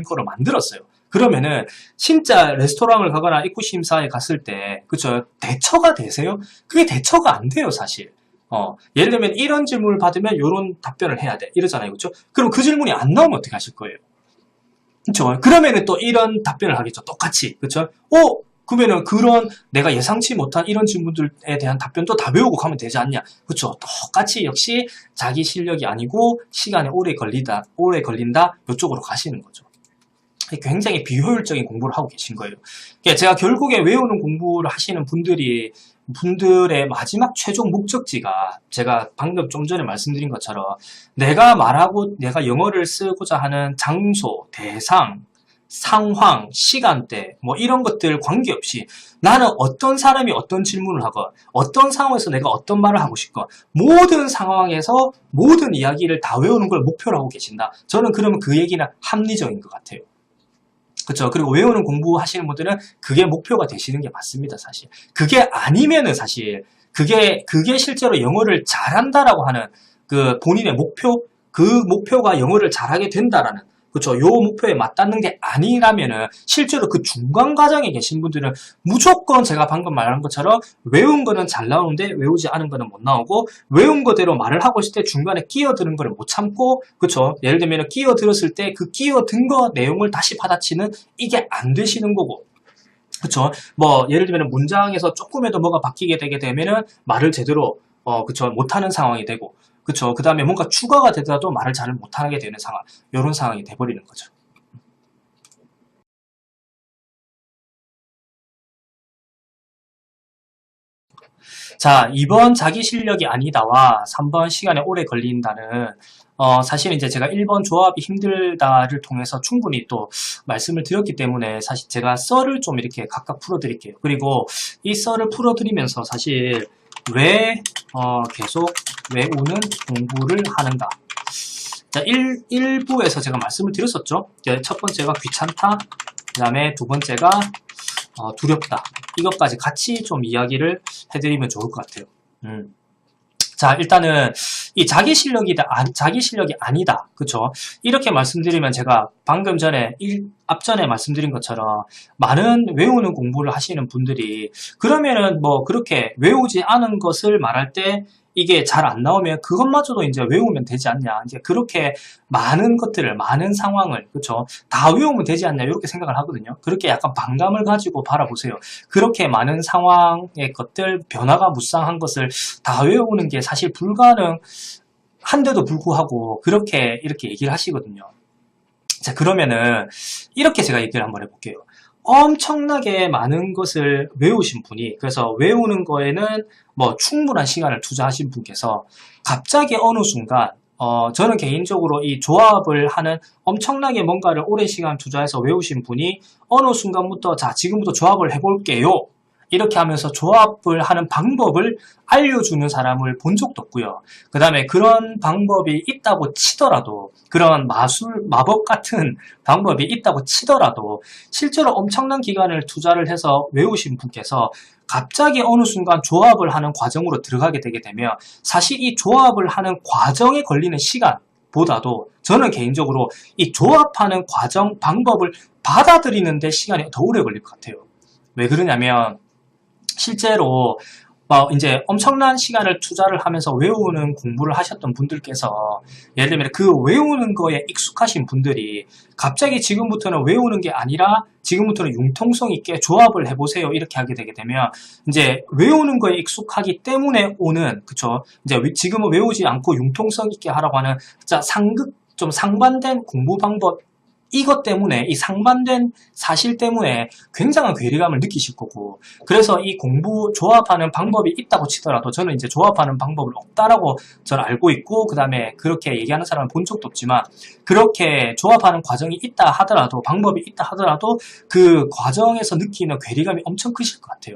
거로 만들었어요. 그러면은 진짜 레스토랑을 가거나 입구 심사에 갔을 때, 그쵸? 대처가 되세요? 그게 대처가 안 돼요, 사실. 예를 들면 이런 질문을 받으면 이런 답변을 해야 돼. 이러잖아요, 그쵸? 그럼 그 질문이 안 나오면 어떻게 하실 거예요? 그쵸? 그러면은 또 이런 답변을 하겠죠. 똑같이. 그쵸? 그러면은 그런 내가 예상치 못한 이런 질문들에 대한 답변도 다 외우고 가면 되지 않냐. 그쵸? 똑같이 역시 자기 실력이 아니고 시간이 오래 걸린다. 이쪽으로 가시는 거죠. 굉장히 비효율적인 공부를 하고 계신 거예요. 그러니까 제가 결국에 외우는 공부를 하시는 분들의 마지막 최종 목적지가 제가 방금 좀 전에 말씀드린 것처럼 내가 영어를 쓰고자 하는 장소, 대상, 상황, 시간대, 뭐 이런 것들 관계없이 나는 어떤 사람이 어떤 질문을 하건 어떤 상황에서 내가 어떤 말을 하고 싶건 모든 상황에서 모든 이야기를 다 외우는 걸 목표로 하고 계신다. 저는 그러면 그 얘기는 합리적인 것 같아요. 그렇죠. 그리고 외우는 공부하시는 분들은 그게 목표가 되시는 게 맞습니다, 사실. 그게 아니면은 사실 그게 실제로 영어를 잘한다라고 하는 그 본인의 목표, 그 목표가 영어를 잘하게 된다라는 그렇죠. 요 목표에 맞닿는 게 아니라면은 실제로 그 중간 과정에 계신 분들은 무조건 제가 방금 말한 것처럼 외운 거는 잘 나오는데 외우지 않은 거는 못 나오고 외운 거대로 말을 하고 있을 때 중간에 끼어드는 거를 못 참고 그렇죠. 예를 들면 끼어들었을 때 그 끼어든 거 내용을 다시 받아치는 이게 안 되시는 거고 그쵸. 뭐, 예를 들면 문장에서 조금이라도 뭐가 바뀌게 되게 되면은 말을 제대로, 그쵸. 못하는 상황이 되고, 그쵸. 그 다음에 뭔가 추가가 되더라도 말을 잘 못하게 되는 상황. 이런 상황이 돼버리는 거죠. 자, 2번 자기 실력이 아니다와 3번 시간에 오래 걸린다는 사실 이제 제가 1번 조합이 힘들다를 통해서 충분히 또 말씀을 드렸기 때문에 사실 제가 썰을 좀 이렇게 각각 풀어드릴게요. 그리고 이 썰을 풀어드리면서 사실 왜 계속 외우는 공부를 하는가. 자, 1부에서 제가 말씀을 드렸었죠. 첫 번째가 귀찮다. 그 다음에 두 번째가 두렵다. 이것까지 같이 좀 이야기를 해드리면 좋을 것 같아요. 자, 일단은 이 자기 실력이 아니다. 그쵸? 이렇게 말씀드리면 제가 방금 전에 앞전에 말씀드린 것처럼 많은 외우는 공부를 하시는 분들이 그러면은 뭐 그렇게 외우지 않은 것을 말할 때 이게 잘 안 나오면 그것마저도 이제 외우면 되지 않냐. 이제 그렇게 많은 것들을, 많은 상황을, 그쵸? 다 외우면 되지 않냐. 이렇게 생각을 하거든요. 그렇게 약간 반감을 가지고 바라보세요. 그렇게 많은 상황의 것들, 변화가 무쌍한 것을 다 외우는 게 사실 불가능한데도 불구하고 그렇게 이렇게 얘기를 하시거든요. 자, 그러면은 이렇게 제가 얘기를 한번 해볼게요. 엄청나게 많은 것을 외우신 분이 그래서 외우는 거에는 뭐 충분한 시간을 투자하신 분께서 갑자기 어느 순간 저는 개인적으로 이 조합을 하는 엄청나게 뭔가를 오랜 시간 투자해서 외우신 분이 어느 순간부터 자 지금부터 조합을 해볼게요. 이렇게 하면서 조합을 하는 방법을 알려주는 사람을 본 적도 없고요. 그 다음에 그런 방법이 있다고 치더라도 그런 마법 같은 방법이 있다고 치더라도 실제로 엄청난 기간을 투자를 해서 외우신 분께서 갑자기 어느 순간 조합을 하는 과정으로 들어가게 되게 되면 사실 이 조합을 하는 과정에 걸리는 시간보다도 저는 개인적으로 이 조합하는 과정, 방법을 받아들이는 데 시간이 더 오래 걸릴 것 같아요. 왜 그러냐면 실제로 이제 엄청난 시간을 투자를 하면서 외우는 공부를 하셨던 분들께서 예를 들면 그 외우는 거에 익숙하신 분들이 갑자기 지금부터는 외우는 게 아니라 지금부터는 융통성 있게 조합을 해보세요 이렇게 하게 되게 되면 이제 외우는 거에 익숙하기 때문에 오는 그쵸 이제 지금은 외우지 않고 융통성 있게 하라고 하는 진짜 좀 상반된 공부 방법 이것 때문에 이 상반된 사실 때문에 굉장한 괴리감을 느끼실 거고 그래서 이 공부 조합하는 방법이 있다고 치더라도 저는 이제 조합하는 방법은 없다라고 저는 알고 있고 그 다음에 그렇게 얘기하는 사람을 본 적도 없지만 그렇게 조합하는 과정이 있다 하더라도 방법이 있다 하더라도 그 과정에서 느끼는 괴리감이 엄청 크실 것 같아요.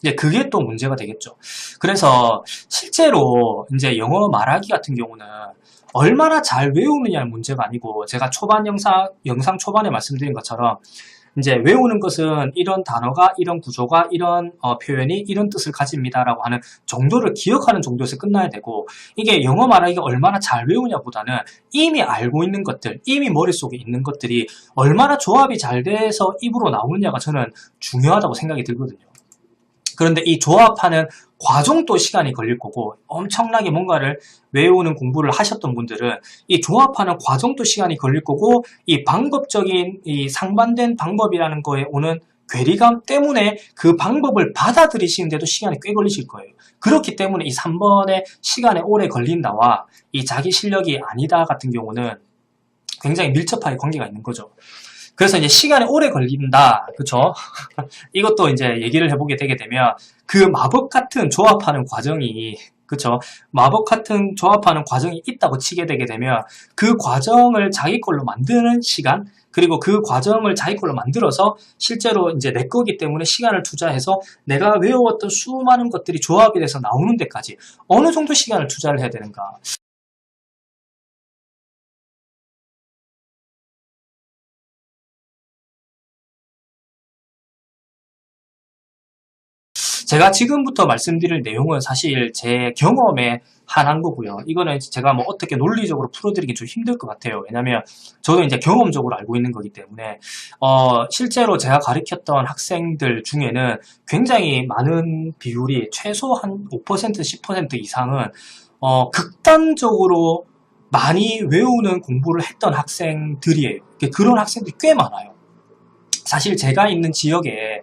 이제 그게 또 문제가 되겠죠. 그래서 실제로 이제 영어 말하기 같은 경우는 얼마나 잘 외우느냐는 문제가 아니고 제가 영상 초반에 말씀드린 것처럼 이제 외우는 것은 이런 단어가 이런 구조가 이런 표현이 이런 뜻을 가집니다라고 하는 정도를 기억하는 정도에서 끝나야 되고 이게 영어 말하기가 얼마나 잘 외우냐보다는 이미 알고 있는 것들, 이미 머릿속에 있는 것들이 얼마나 조합이 잘 돼서 입으로 나오느냐가 저는 중요하다고 생각이 들거든요. 그런데 이 조합하는 과정도 시간이 걸릴 거고 엄청나게 뭔가를 외우는 공부를 하셨던 분들은 이 조합하는 과정도 시간이 걸릴 거고 이 방법적인 이 상반된 방법이라는 거에 오는 괴리감 때문에 그 방법을 받아들이시는데도 시간이 꽤 걸리실 거예요. 그렇기 때문에 이 3번의 시간에 오래 걸린다와 이 자기 실력이 아니다 같은 경우는 굉장히 밀접하게 관계가 있는 거죠. 그래서 이제 시간이 오래 걸린다. 그쵸? 이것도 이제 얘기를 해보게 되게 되면 그 마법 같은 조합하는 과정이 그쵸? 마법 같은 조합하는 과정이 있다고 치게 되게 되면 그 과정을 자기 걸로 만드는 시간 그리고 그 과정을 자기 걸로 만들어서 실제로 이제 내 거기 때문에 시간을 투자해서 내가 외웠던 수많은 것들이 조합이 돼서 나오는 데까지 어느 정도 시간을 투자를 해야 되는가. 제가 지금부터 말씀드릴 내용은 사실 제 경험에 한한 거고요. 이거는 제가 뭐 어떻게 논리적으로 풀어드리기 좀 힘들 것 같아요. 왜냐면 저도 이제 경험적으로 알고 있는 거기 때문에 실제로 제가 가르쳤던 학생들 중에는 굉장히 많은 비율이 최소 한 5% 10% 이상은 극단적으로 많이 외우는 공부를 했던 학생들이에요. 그런 학생들이 꽤 많아요. 사실 제가 있는 지역에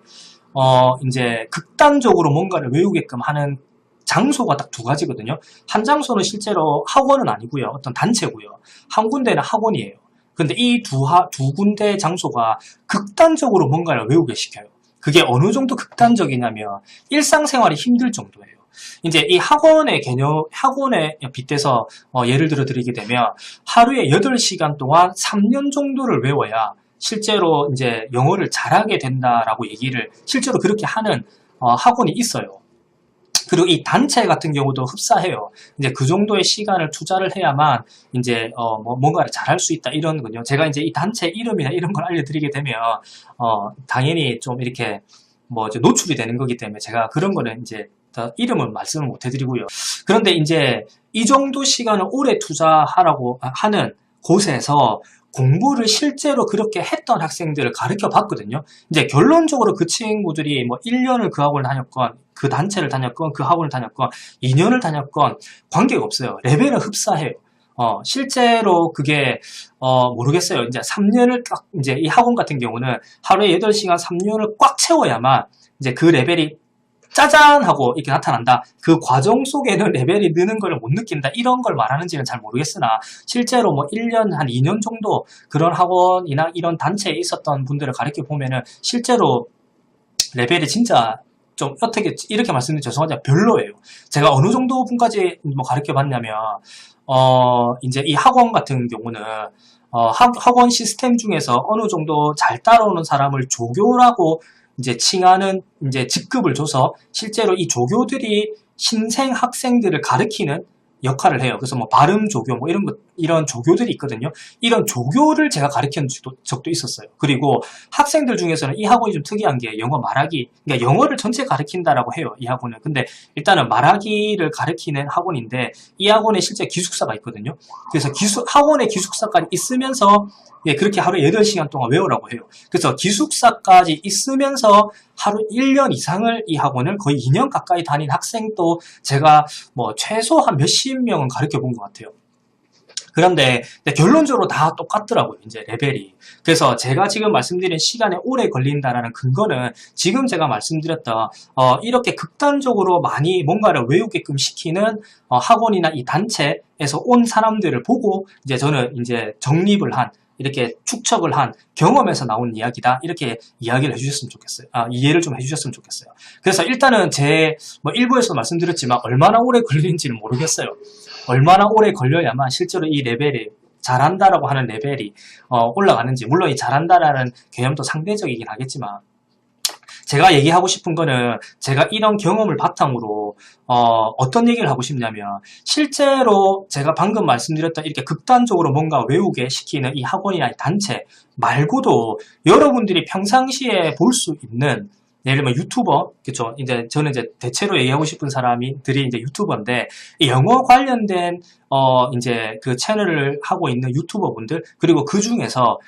이제 극단적으로 뭔가를 외우게끔 하는 장소가 딱 두 가지거든요. 한 장소는 실제로 학원은 아니고요. 어떤 단체고요. 한 군데는 학원이에요. 근데 이 두 군데 장소가 극단적으로 뭔가를 외우게 시켜요. 그게 어느 정도 극단적이냐면 일상생활이 힘들 정도예요. 이제 이 학원의 개념, 학원에 빗대서 예를 들어 드리게 되면 하루에 8시간 동안 3년 정도를 외워야 실제로 이제 영어를 잘하게 된다라고 얘기를 실제로 그렇게 하는 학원이 있어요. 그리고 이 단체 같은 경우도 흡사해요. 이제 그 정도의 시간을 투자를 해야만 이제 뭔가를 잘할 수 있다 이런 거요. 제가 이제 이 단체 이름이나 이런 걸 알려드리게 되면 당연히 좀 이렇게 뭐 이제 노출이 되는 거기 때문에 제가 그런 거는 이제 더 이름은 말씀을 못 해드리고요. 그런데 이제 이 정도 시간을 오래 투자하라고 하는 곳에서 공부를 실제로 그렇게 했던 학생들을 가르쳐 봤거든요. 이제 결론적으로 그 친구들이 뭐 1년을 그 학원을 다녔건, 그 단체를 다녔건, 그 학원을 다녔건, 2년을 다녔건, 관계가 없어요. 레벨은 흡사해요. 실제로 그게, 모르겠어요. 이제 3년을 딱, 이제 이 학원 같은 경우는 하루에 8시간 3년을 꽉 채워야만 이제 그 레벨이 짜잔 하고 이렇게 나타난다. 그 과정 속에는 레벨이 느는 걸 못 느낀다. 이런 걸 말하는지는 잘 모르겠으나 실제로 뭐 1년, 한 2년 정도 그런 학원이나 이런 단체에 있었던 분들을 가르쳐 보면은 실제로 레벨이 진짜 좀 어떻게 이렇게 말씀드리면 죄송하지만 별로예요. 제가 어느 정도 분까지 뭐 가르쳐 봤냐면 이제 이 학원 같은 경우는 학원 시스템 중에서 어느 정도 잘 따라오는 사람을 조교라고 이제 칭하는 이제 직급을 줘서 실제로 이 조교들이 신생 학생들을 가르치는 역할을 해요. 그래서 뭐 발음 조교 뭐 이런 조교들이 있거든요. 이런 조교를 제가 가르친 적도 있었어요. 그리고 학생들 중에서는 이 학원이 좀 특이한 게 영어 말하기, 그러니까 영어를 전체 가르친다라고 해요. 이 학원은. 근데 일단은 말하기를 가르치는 학원인데 이 학원에 실제 기숙사가 있거든요. 그래서 학원에 기숙사까지 있으면서 그렇게 하루에 8시간 동안 외우라고 해요. 그래서 기숙사까지 있으면서 하루 1년 이상을 이 학원을 거의 2년 가까이 다닌 학생도 제가 뭐 최소 한 몇십 명은 가르쳐 본 것 같아요. 그런데 결론적으로 다 똑같더라고요. 이제 레벨이. 그래서 제가 지금 말씀드린 시간에 오래 걸린다라는 근거는 지금 제가 말씀드렸던 이렇게 극단적으로 많이 뭔가를 외우게끔 시키는 학원이나 이 단체에서 온 사람들을 보고 이제 저는 이제 정립을 한 이렇게 축적을 한 경험에서 나온 이야기다. 이렇게 이야기를 해주셨으면 좋겠어요. 이해를 좀 해주셨으면 좋겠어요. 그래서 일단은 제 일부에서 말씀드렸지만 얼마나 오래 걸리는지는 모르겠어요. 얼마나 오래 걸려야만 실제로 이 레벨이 잘한다라고 하는 레벨이 올라가는지, 물론 이 잘한다라는 개념도 상대적이긴 하겠지만 제가 얘기하고 싶은 거는 제가 이런 경험을 바탕으로 어떤 얘기를 하고 싶냐면 실제로 제가 방금 말씀드렸던 이렇게 극단적으로 뭔가 외우게 시키는 이 학원이나 이 단체 말고도 여러분들이 평상시에 볼 수 있는 예를 들면 유튜버, 그쵸? 이제 저는 이제 대체로 얘기하고 싶은 사람들이 이제 유튜버인데 이 영어 관련된 이제 그 채널을 하고 있는 유튜버분들 그리고 그 중에서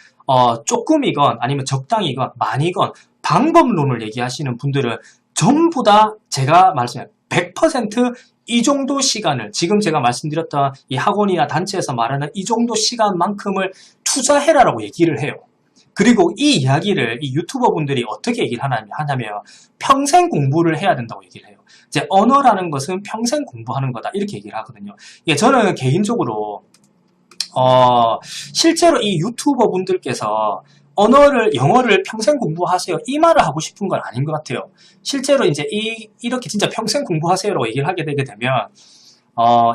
조금이건 아니면 적당히건 많이건 방법론을 얘기하시는 분들은 전부 다 제가 말씀드린 100%이 정도 시간을 지금 제가 말씀드렸던 이 학원이나 단체에서 말하는 이 정도 시간만큼을 투자해라라고 얘기를 해요. 그리고 이 이야기를 이 유튜버 분들이 어떻게 얘기를 하냐면 평생 공부를 해야 된다고 얘기를 해요. 이제 언어라는 것은 평생 공부하는 거다 이렇게 얘기를 하거든요. 예, 저는 개인적으로 실제로 이 유튜버 분들께서 영어를 평생 공부하세요. 이 말을 하고 싶은 건 아닌 것 같아요. 실제로 이제 이렇게 진짜 평생 공부하세요라고 얘기를 하게 되게 되면,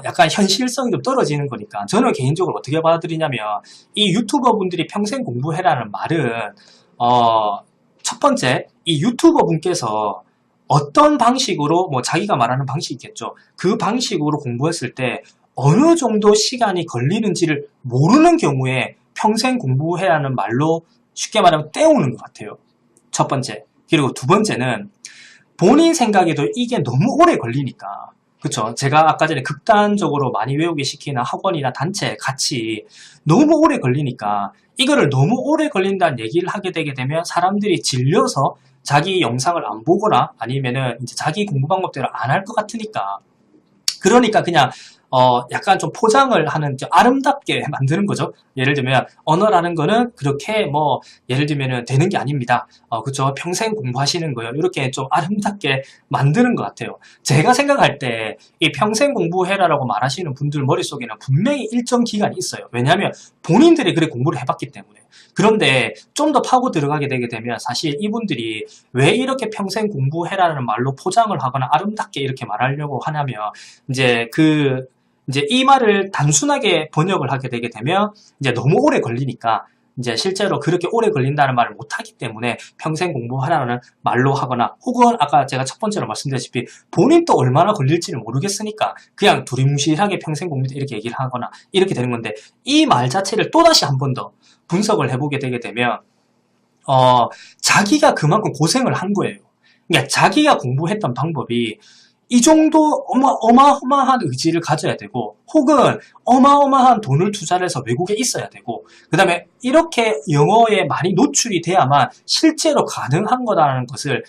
약간 현실성이 좀 떨어지는 거니까. 저는 개인적으로 어떻게 받아들이냐면, 이 유튜버 분들이 평생 공부해라는 말은, 첫 번째, 이 유튜버 분께서 어떤 방식으로, 뭐 자기가 말하는 방식이 있겠죠. 그 방식으로 공부했을 때, 어느 정도 시간이 걸리는지를 모르는 경우에 평생 공부해야 하는 말로 쉽게 말하면 때우는 것 같아요. 첫 번째. 그리고 두 번째는 본인 생각에도 이게 너무 오래 걸리니까. 그쵸? 제가 아까 전에 극단적으로 많이 외우게 시키는 학원이나 단체 같이 너무 오래 걸리니까 이거를 너무 오래 걸린다는 얘기를 하게 되게 되면 사람들이 질려서 자기 영상을 안 보거나 아니면은 이제 자기 공부 방법대로 안 할 것 같으니까. 그러니까 그냥 약간 좀 포장을 하는 좀 아름답게 만드는 거죠. 예를 들면 언어라는 거는 그렇게 뭐 예를 들면은 되는 게 아닙니다. 그쵸? 평생 공부하시는 거예요. 이렇게 좀 아름답게 만드는 것 같아요. 제가 생각할 때 이 평생 공부해라라고 말하시는 분들 머릿속에는 분명히 일정 기간이 있어요. 왜냐하면 본인들이 그래 공부를 해봤기 때문에. 그런데 좀 더 파고 들어가게 되게 되면 사실 이분들이 왜 이렇게 평생 공부해라는 말로 포장을 하거나 아름답게 이렇게 말하려고 하냐면 이제 이 말을 단순하게 번역을 하게 되게 되면 이제 너무 오래 걸리니까 이제 실제로 그렇게 오래 걸린다는 말을 못하기 때문에 평생 공부하라는 말로 하거나 혹은 아까 제가 첫 번째로 말씀드렸다시피 본인도 얼마나 걸릴지는 모르겠으니까 그냥 두리뭉실하게 평생 공부 이렇게 얘기를 하거나 이렇게 되는 건데 이 말 자체를 또다시 한 번 더 분석을 해보게 되게 되면 자기가 그만큼 고생을 한 거예요. 그러니까 자기가 공부했던 방법이 이 정도 어마어마한 의지를 가져야 되고 혹은 어마어마한 돈을 투자를 해서 외국에 있어야 되고 그 다음에 이렇게 영어에 많이 노출이 돼야만 실제로 가능한 거다라는 것을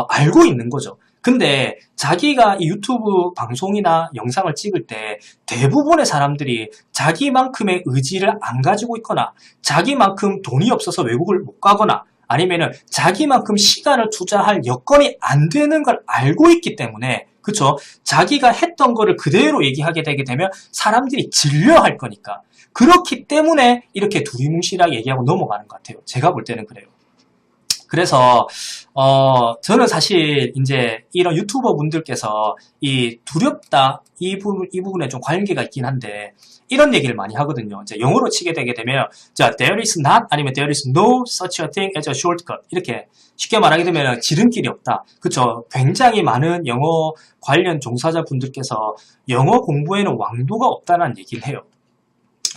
알고 있는 거죠. 근데 자기가 이 유튜브 방송이나 영상을 찍을 때 대부분의 사람들이 자기만큼의 의지를 안 가지고 있거나 자기만큼 돈이 없어서 외국을 못 가거나 아니면은 자기만큼 시간을 투자할 여건이 안 되는 걸 알고 있기 때문에 그쵸? 자기가 했던 거를 그대로 얘기하게 되게 되면 사람들이 질려할 거니까 그렇기 때문에 이렇게 두리뭉실하게 얘기하고 넘어가는 것 같아요. 제가 볼 때는 그래요. 그래서 저는 사실 이제 이런 유튜버 분들께서 이 두렵다 이 부분에 좀 관계가 있긴 한데 이런 얘기를 많이 하거든요. 이제 영어로 치게 되게 되면 자 there is not 아니면 there is no such a thing as a shortcut 이렇게 쉽게 말하게 되면 지름길이 없다. 그쵸? 굉장히 많은 영어 관련 종사자 분들께서 영어 공부에는 왕도가 없다는 얘기를 해요.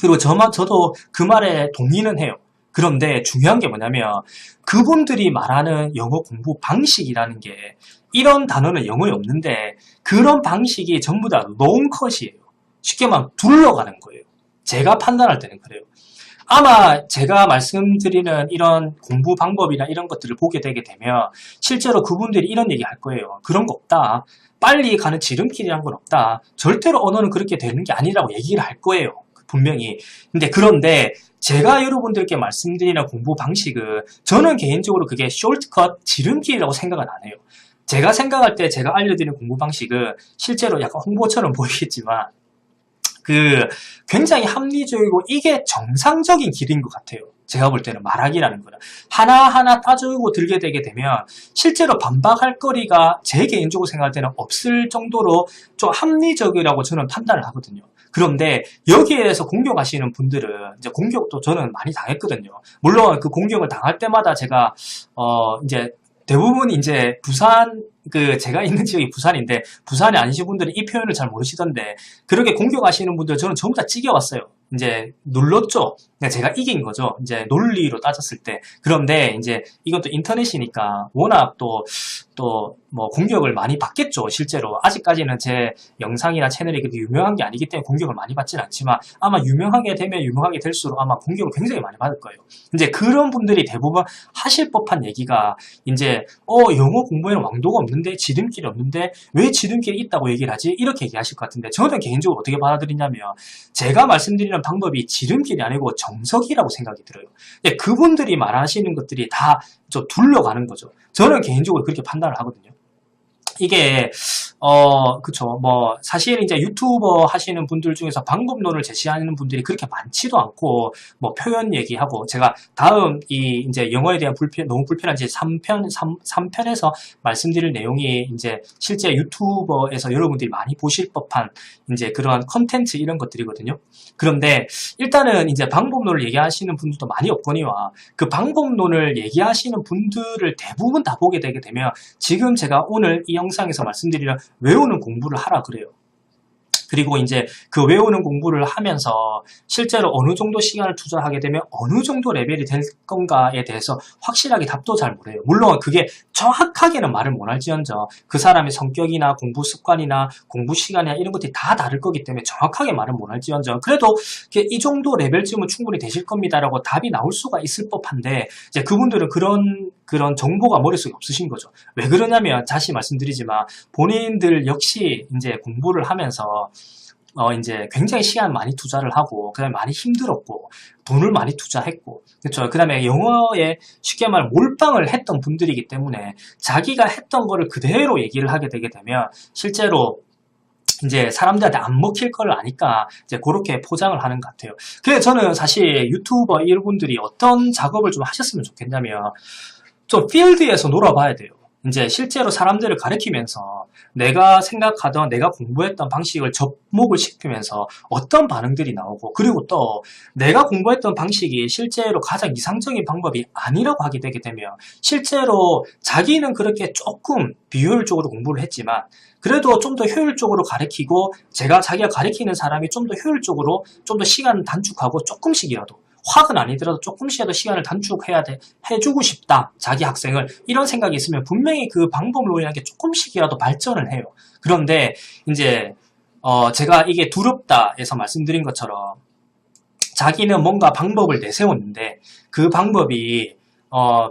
그리고 저도 그 말에 동의는 해요. 그런데 중요한 게 뭐냐면 그분들이 말하는 영어 공부 방식이라는 게 이런 단어는 영어에 없는데 그런 방식이 전부 다 롱컷이에요. 쉽게 말하면 둘러가는 거예요. 제가 판단할 때는 그래요. 아마 제가 말씀드리는 이런 공부 방법이나 이런 것들을 보게 되게 되면 실제로 그분들이 이런 얘기 할 거예요. 그런 거 없다. 빨리 가는 지름길이란 건 없다. 절대로 언어는 그렇게 되는 게 아니라고 얘기를 할 거예요. 분명히. 그런데 제가 여러분들께 말씀드리는 공부 방식은 저는 개인적으로 그게 쇼트컷 지름길이라고 생각은 안 해요. 제가 생각할 때 제가 알려드리는 공부 방식은 실제로 약간 홍보처럼 보이겠지만 굉장히 합리적이고 이게 정상적인 길인 것 같아요. 제가 볼 때는 말하기라는 거는 하나하나 따지고 들게 되게 되면 실제로 반박할 거리가 제 개인적으로 생각할 때는 없을 정도로 좀 합리적이라고 저는 판단을 하거든요. 그런데 여기에 대해서 공격하시는 분들은 이제 공격도 저는 많이 당했거든요. 물론 그 공격을 당할 때마다 제가 이제 대부분 이제 부산, 제가 있는 지역이 부산인데, 부산이 아니신 분들은 이 표현을 잘 모르시던데, 그렇게 공격하시는 분들 저는 전부 다 찌겨왔어요. 이제 눌렀죠. 그냥 제가 이긴 거죠. 이제 논리로 따졌을 때. 그런데 이제 이것도 인터넷이니까 워낙 뭐 공격을 많이 받겠죠. 실제로. 아직까지는 제 영상이나 채널이 그렇게 유명한 게 아니기 때문에 공격을 많이 받진 않지만 아마 유명하게 되면 유명하게 될수록 아마 공격을 굉장히 많이 받을 거예요. 이제 그런 분들이 대부분 하실 법한 얘기가 이제 영어 공부에는 왕도가 없는데 지름길이 없는데 왜 지름길이 있다고 얘기를 하지? 이렇게 얘기하실 것 같은데 저는 개인적으로 어떻게 받아들이냐면 제가 말씀드리는 방법이 지름길이 아니고 정석이라고 생각이 들어요. 그분들이 말하시는 것들이 다 좀 둘러가는 거죠. 저는 개인적으로 그렇게 판단을 하거든요. 이게 그쵸. 뭐 사실 이제 유튜버 하시는 분들 중에서 방법론을 제시하는 분들이 그렇게 많지도 않고 뭐 표현 얘기하고 제가 다음 이 이제 영어에 대한 너무 불편한지 3편에서 말씀드릴 내용이 이제 실제 유튜버에서 여러분들이 많이 보실 법한 이제 그러한 컨텐츠 이런 것들이거든요. 그런데 일단은 이제 방법론을 얘기하시는 분들도 많이 없거니와 그 방법론을 얘기하시는 분들을 대부분 다 보게 되게 되면 지금 제가 오늘 이 영상에서 말씀드리는 외우는 공부를 하라 그래요. 그리고 이제 그 외우는 공부를 하면서 실제로 어느 정도 시간을 투자하게 되면 어느 정도 레벨이 될 건가에 대해서 확실하게 답도 잘 못해요. 물론 그게 정확하게는 말을 못할지언정 그 사람의 성격이나 공부 습관이나 공부 시간이나 이런 것들이 다 다를 거기 때문에 정확하게 말은 못할지언정 그래도 이 정도 레벨쯤은 충분히 되실 겁니다라고 답이 나올 수가 있을 법한데 이제 그분들은 그런 정보가 머릿속에 없으신 거죠. 왜 그러냐면 다시 말씀드리지만 본인들 역시 이제 공부를 하면서 이제 굉장히 시간 많이 투자를 하고 그다음에 많이 힘들었고 돈을 많이 투자했고 그렇죠. 그다음에 영어에 쉽게 말해 몰빵을 했던 분들이기 때문에 자기가 했던 거를 그대로 얘기를 하게 되게 되면 실제로 이제 사람들한테 안 먹힐 걸 아니까 이제 그렇게 포장을 하는 것 같아요. 그래서 저는 사실 유튜버 이분들이 어떤 작업을 좀 하셨으면 좋겠냐면 좀 필드에서 놀아봐야 돼요. 이제 실제로 사람들을 가르치면서 내가 생각하던 내가 공부했던 방식을 접목을 시키면서 어떤 반응들이 나오고 그리고 또 내가 공부했던 방식이 실제로 가장 이상적인 방법이 아니라고 하게 되게 되면 실제로 자기는 그렇게 조금 비효율적으로 공부를 했지만 그래도 좀 더 효율적으로 가르치고 자기가 가르치는 사람이 좀 더 효율적으로 좀 더 시간 단축하고 조금씩이라도 확은 아니더라도 조금씩이라도 시간을 해주고 싶다. 자기 학생을. 이런 생각이 있으면 분명히 그 방법론이라는 게 조금씩이라도 발전을 해요. 그런데 이제 제가 이게 두렵다에서 말씀드린 것처럼 자기는 뭔가 방법을 내세웠는데 그 방법이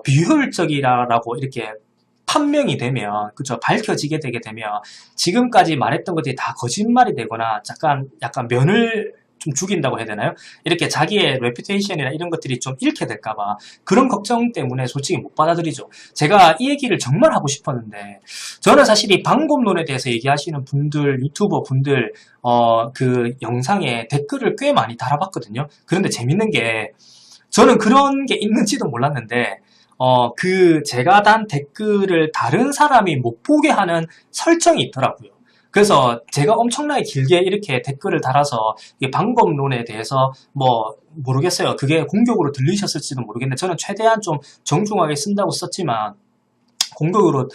비효율적이라고 이렇게 판명이 되면 그쵸 밝혀지게 되게 되면 지금까지 말했던 것들이 다 거짓말이 되거나 약간 면을 좀 죽인다고 해야 되나요? 이렇게 자기의 레퓨테이션이나 이런 것들이 좀 잃게 될까봐 그런 걱정 때문에 솔직히 못 받아들이죠. 제가 이 얘기를 정말 하고 싶었는데 저는 사실 이 방법론에 대해서 얘기하시는 분들, 유튜버 분들 그 영상에 댓글을 꽤 많이 달아봤거든요. 그런데 재밌는 게 저는 그런 게 있는지도 몰랐는데 제가 단 댓글을 다른 사람이 못 보게 하는 설정이 있더라고요. 그래서 제가 엄청나게 길게 이렇게 댓글을 달아서 이 방법론에 대해서 뭐 모르겠어요. 그게 공격으로 들리셨을지도 모르겠는데 저는 최대한 좀 정중하게 쓴다고 썼지만 공격으로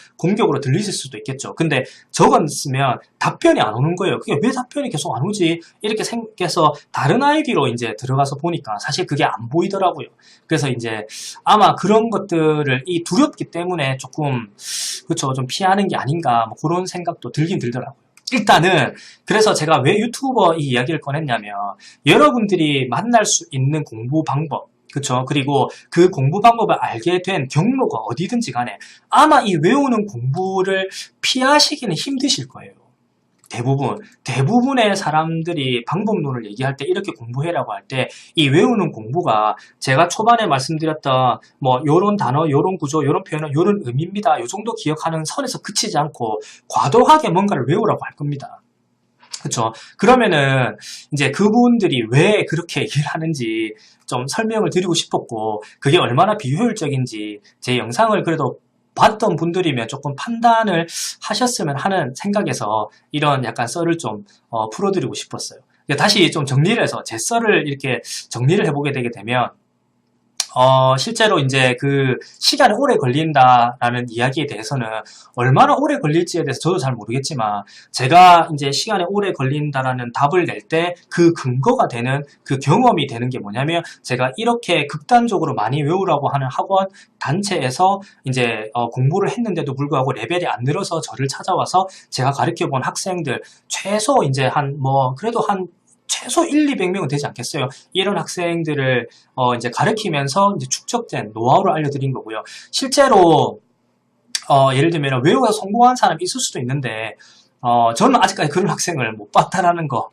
들리실 수도 있겠죠. 근데 적었으면 답변이 안 오는 거예요. 그게 왜 답변이 계속 안 오지? 이렇게 생각해서 다른 아이디로 이제 들어가서 보니까 사실 그게 안 보이더라고요. 그래서 이제 아마 그런 것들을 두렵기 때문에 조금 그렇죠. 좀 피하는 게 아닌가 뭐 그런 생각도 들긴 들더라고요. 일단은 그래서 제가 왜 유튜버 이 이야기를 꺼냈냐면 여러분들이 만날 수 있는 공부 방법 그쵸? 그리고 그 공부 방법을 알게 된 경로가 어디든지 간에 아마 이 외우는 공부를 피하시기는 힘드실 거예요. 대부분의 사람들이 방법론을 얘기할 때 이렇게 공부해라고 할 때 이 외우는 공부가 제가 초반에 말씀드렸던 뭐 요런 단어, 요런 구조, 요런 표현은 요런 의미입니다. 요 정도 기억하는 선에서 그치지 않고 과도하게 뭔가를 외우라고 할 겁니다. 그쵸? 그러면은 이제 그분들이 왜 그렇게 얘기를 하는지 좀 설명을 드리고 싶었고 그게 얼마나 비효율적인지 제 영상을 그래도 봤던 분들이면 조금 판단을 하셨으면 하는 생각에서 이런 약간 썰을 좀 풀어드리고 싶었어요. 다시 좀 정리를 해서 제 썰을 이렇게 정리를 해보게 되게 되면 실제로 이제 그 시간이 오래 걸린다라는 이야기에 대해서는 얼마나 오래 걸릴지에 대해서 저도 잘 모르겠지만 제가 이제 시간이 오래 걸린다라는 답을 낼 때 그 근거가 되는 그 경험이 되는 게 뭐냐면 제가 이렇게 극단적으로 많이 외우라고 하는 학원 단체에서 이제 공부를 했는데도 불구하고 레벨이 안 늘어서 저를 찾아와서 제가 가르쳐 본 학생들 최소 이제 그래도 한 최소 200명은 되지 않겠어요. 이런 학생들을 이제 가르치면서 이제 축적된 노하우를 알려드린 거고요. 실제로 예를 들면 외우가 성공한 사람이 있을 수도 있는데 저는 아직까지 그런 학생을 못 봤다라는 거.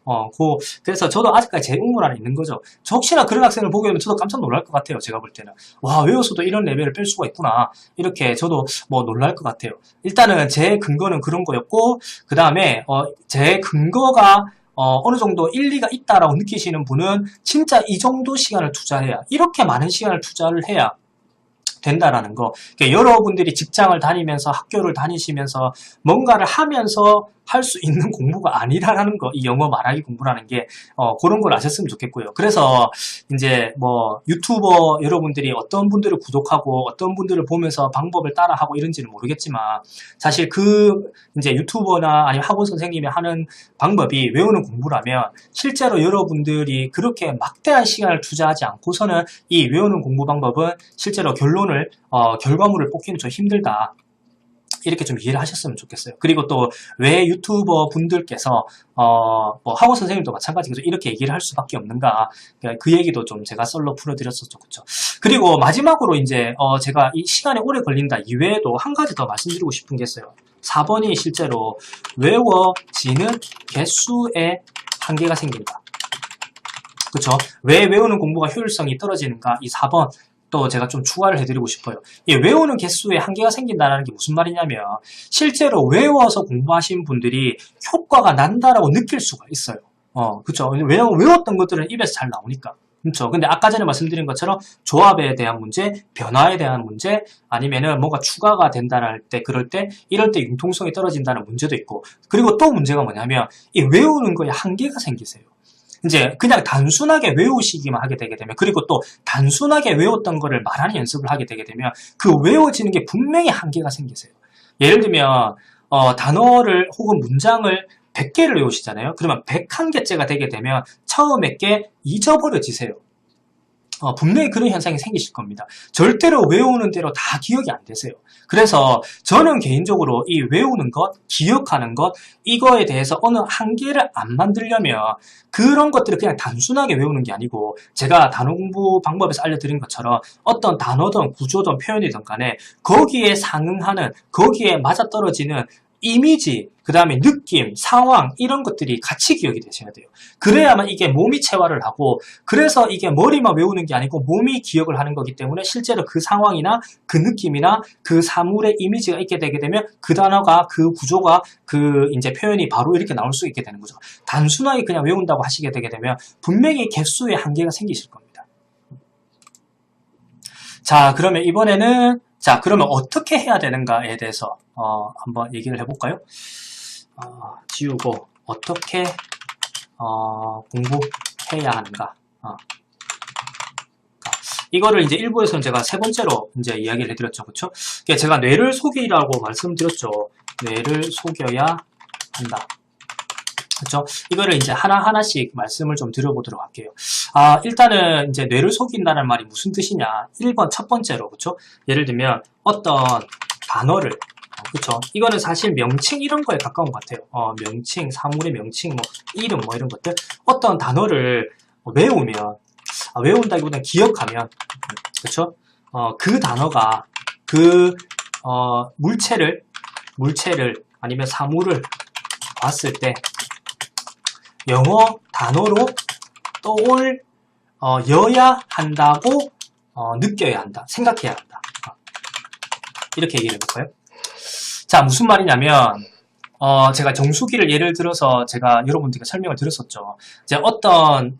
그래서 저도 아직까지 제 응모란에 있는 거죠. 저 혹시나 그런 학생을 보게 되면 저도 깜짝 놀랄 것 같아요. 제가 볼 때는. 와, 외워서도 이런 레벨을 뺄 수가 있구나. 이렇게 저도 놀랄 것 같아요. 일단은 제 근거는 그런 거였고, 그 다음에, 제 근거가 어느 정도 일리가 있다라고 느끼시는 분은 진짜 이 정도 시간을 투자해야, 이렇게 많은 시간을 투자를 해야 된다라는 거. 그러니까 여러분들이 직장을 다니면서 학교를 다니시면서 뭔가를 하면서 할 수 있는 공부가 아니라는 거. 이 영어 말하기 공부라는 게 그런 걸 아셨으면 좋겠고요. 그래서 이제 유튜버 여러분들이 어떤 분들을 구독하고 어떤 분들을 보면서 방법을 따라하고 이런지는 모르겠지만 사실 이제 유튜버나 아니면 학원 선생님이 하는 방법이 외우는 공부라면 실제로 여러분들이 그렇게 막대한 시간을 투자하지 않고서는 이 외우는 공부 방법은 실제로 결과물을 뽑기는 좀 힘들다. 이렇게 좀 이해를 하셨으면 좋겠어요. 그리고 또 왜 유튜버 분들께서 학원 선생님도 마찬가지로 이렇게 얘기를 할 수밖에 없는가, 그 얘기도 좀 제가 썰로 풀어드렸었죠. 그렇죠? 그리고 마지막으로 이제 제가 이 시간이 오래 걸린다 이외에도 한 가지 더 말씀드리고 싶은 게 있어요. 4번이 실제로 외워지는 개수에 한계가 생긴다. 그렇죠? 왜 외우는 공부가 효율성이 떨어지는가? 이 4번 또 제가 좀 추가를 해드리고 싶어요. 외우는 개수에 한계가 생긴다는 게 무슨 말이냐면 실제로 외워서 공부하신 분들이 효과가 난다라고 느낄 수가 있어요. 그렇죠? 왜냐면 외웠던 것들은 입에서 잘 나오니까. 그렇죠? 근데 아까 전에 말씀드린 것처럼 조합에 대한 문제, 변화에 대한 문제, 아니면은 뭔가 추가가 된다는 때, 이럴 때 융통성이 떨어진다는 문제도 있고, 그리고 또 문제가 뭐냐면 이 외우는 거에 한계가 생기세요. 이제 그냥 단순하게 외우시기만 하게 되게 되면, 그리고 또 단순하게 외웠던 거를 말하는 연습을 하게 되게 되면 그 외워지는 게 분명히 한계가 생기세요. 예를 들면 단어를 혹은 문장을 100개를 외우시잖아요. 그러면 101개째가 되게 되면 처음에 게 잊어버려지세요. 분명히 그런 현상이 생기실 겁니다. 절대로 외우는 대로 다 기억이 안 되세요. 그래서 저는 개인적으로 이 외우는 것, 기억하는 것, 이거에 대해서 어느 한계를 안 만들려면 그런 것들을 그냥 단순하게 외우는 게 아니고 제가 단어 공부 방법에서 알려드린 것처럼 어떤 단어든 구조든 표현이든 간에 거기에 상응하는, 거기에 맞아떨어지는 이미지, 그 다음에 느낌, 상황 이런 것들이 같이 기억이 되셔야 돼요. 그래야만 이게 몸이 체화를 하고, 그래서 이게 머리만 외우는 게 아니고 몸이 기억을 하는 거기 때문에 실제로 그 상황이나 그 느낌이나 그 사물의 이미지가 있게 되게 되면 그 단어가, 그 구조가, 그 이제 표현이 바로 이렇게 나올 수 있게 되는 거죠. 단순하게 그냥 외운다고 하시게 되게 되면 분명히 개수의 한계가 생기실 겁니다. 자, 그러면 이번에는 그러면 어떻게 해야 되는가에 대해서 한번 얘기를 해볼까요? 지우고 어떻게 공부해야 하는가? 이거를 이제 일부에서는 제가 세 번째로 이제 이야기를 해드렸죠, 그렇죠? 제가 뇌를 속이라고 말씀드렸죠. 뇌를 속여야 한다. 그렇죠? 이거를 이제 하나하나씩 말씀을 좀 드려보도록 할게요. 일단은 이제 뇌를 속인다는 말이 무슨 뜻이냐? 1번 첫 번째로, 그렇죠? 예를 들면 어떤 단어를, 그렇죠? 이거는 사실 명칭 이런 거에 가까운 것 같아요. 명칭, 사물의 명칭, 이름 이런 것들. 어떤 단어를 외우면, 외운다기보다는 기억하면, 그렇죠? 그 단어가 그 물체를 아니면 사물을 봤을 때 영어 단어로 떠올려야 한다고 느껴야 한다, 생각해야 한다. 이렇게 얘기를 해볼까요? 자, 무슨 말이냐면 제가 정수기를 예를 들어서 제가 여러분들께 설명을 드렸었죠. 이제 어떤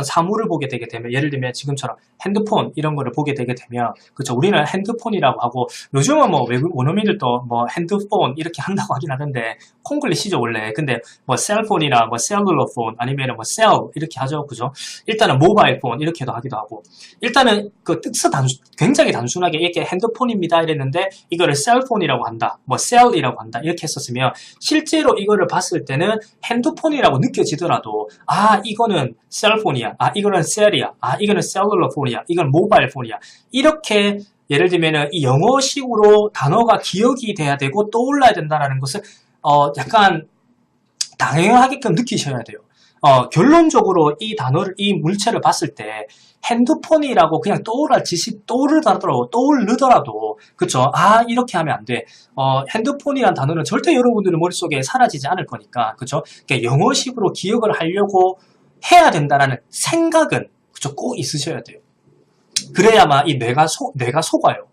사물을 보게 되게 되면, 예를 들면 지금처럼 핸드폰 이런 거를 보게 되게 되면, 그쵸. 우리는 핸드폰이라고 하고, 요즘은 뭐 외국 원어민들도 뭐 핸드폰 이렇게 한다고 하긴 하는데, 콩글리시죠, 원래. 근데 뭐 셀폰이나 뭐 셀룰러폰 아니면 뭐 셀 이렇게 하죠. 그죠? 일단은 모바일폰 이렇게도 하기도 하고, 일단은 그 뜻은 굉장히 단순하게 이렇게 핸드폰입니다 이랬는데, 이거를 셀폰이라고 한다, 뭐 셀이라고 한다 이렇게 했었으면, 실제로 이거를 봤을 때는 핸드폰이라고 느껴지더라도, 아, 이거는 셀폰이야, 아, 이거는 셀이야, 아, 이거는 셀룰러폰이야, 이건 모바일폰이야, 이렇게 예를 들면은 이 영어식으로 단어가 기억이 돼야 되고 떠올라야 된다는 것을 약간 당연하게끔 느끼셔야 돼요. 결론적으로 이 단어를, 이 물체를 봤을 때 핸드폰이라고 그냥 떠오르더라도, 그쵸? 아, 이렇게 하면 안 돼. 핸드폰이란 단어는 절대 여러분들의 머릿속에 사라지지 않을 거니까, 그쵸? 그러니까 영어식으로 기억을 하려고 해야 된다라는 생각은, 그쵸? 꼭 있으셔야 돼요. 그래야만 이 뇌가 속아요.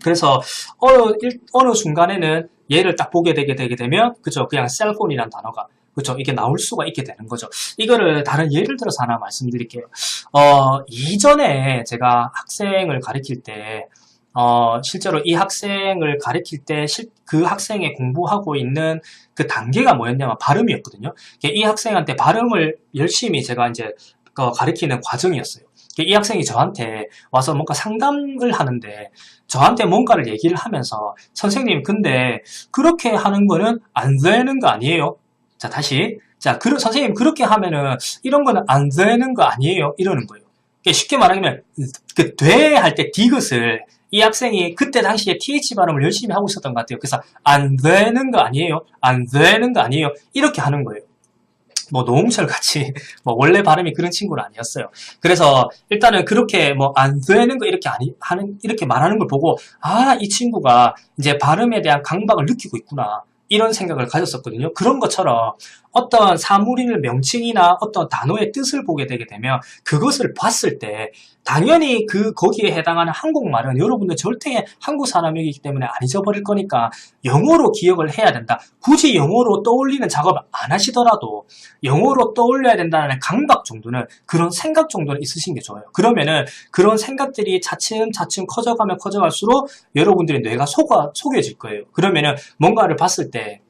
그래서 어느 순간에는 얘를 딱 보게 되게 되면, 그죠? 그냥 셀폰이란 단어가, 그죠? 이게 나올 수가 있게 되는 거죠. 이거를 다른 예를 들어서 하나 말씀드릴게요. 이전에 제가 학생을 가르칠 때, 실제로 이 학생을 가르칠 때, 그 학생이 공부하고 있는 그 단계가 뭐였냐면 발음이었거든요. 이 학생한테 발음을 열심히 제가 이제 가르치는 과정이었어요. 이 학생이 저한테 와서 뭔가 상담을 하는데, 저한테 뭔가를 얘기를 하면서, 선생님, 근데 그렇게 하는 거는 안 되는 거 아니에요? 자, 다시. 자, 선생님, 그렇게 하면은 이런 거는 안 되는 거 아니에요? 이러는 거예요. 쉽게 말하면, 그, 할 때 디귿을 이 학생이 그때 당시에 TH 발음을 열심히 하고 있었던 것 같아요. 그래서 안 되는 거 아니에요? 안 되는 거 아니에요? 이렇게 하는 거예요. 뭐 노홍철 같이 뭐 원래 발음이 그런 친구는 아니었어요. 그래서 일단은 그렇게 뭐 안 되는 거 이렇게 말하는 걸 보고, 아, 이 친구가 이제 발음에 대한 강박을 느끼고 있구나, 이런 생각을 가졌었거든요. 그런 것처럼 어떤 사물이나 명칭이나 어떤 단어의 뜻을 보게 되게 되면, 그것을 봤을 때 당연히 거기에 해당하는 한국말은 여러분들 절대 한국 사람이기 때문에 안 잊어버릴 거니까 영어로 기억을 해야 된다. 굳이 영어로 떠올리는 작업을 안 하시더라도 영어로 떠올려야 된다는 강박 정도는, 그런 생각 정도는 있으신 게 좋아요. 그러면은 그런 생각들이 차츰차츰 커져갈수록 여러분들의 뇌가 속여질 거예요. 그러면은 뭔가를 봤을 때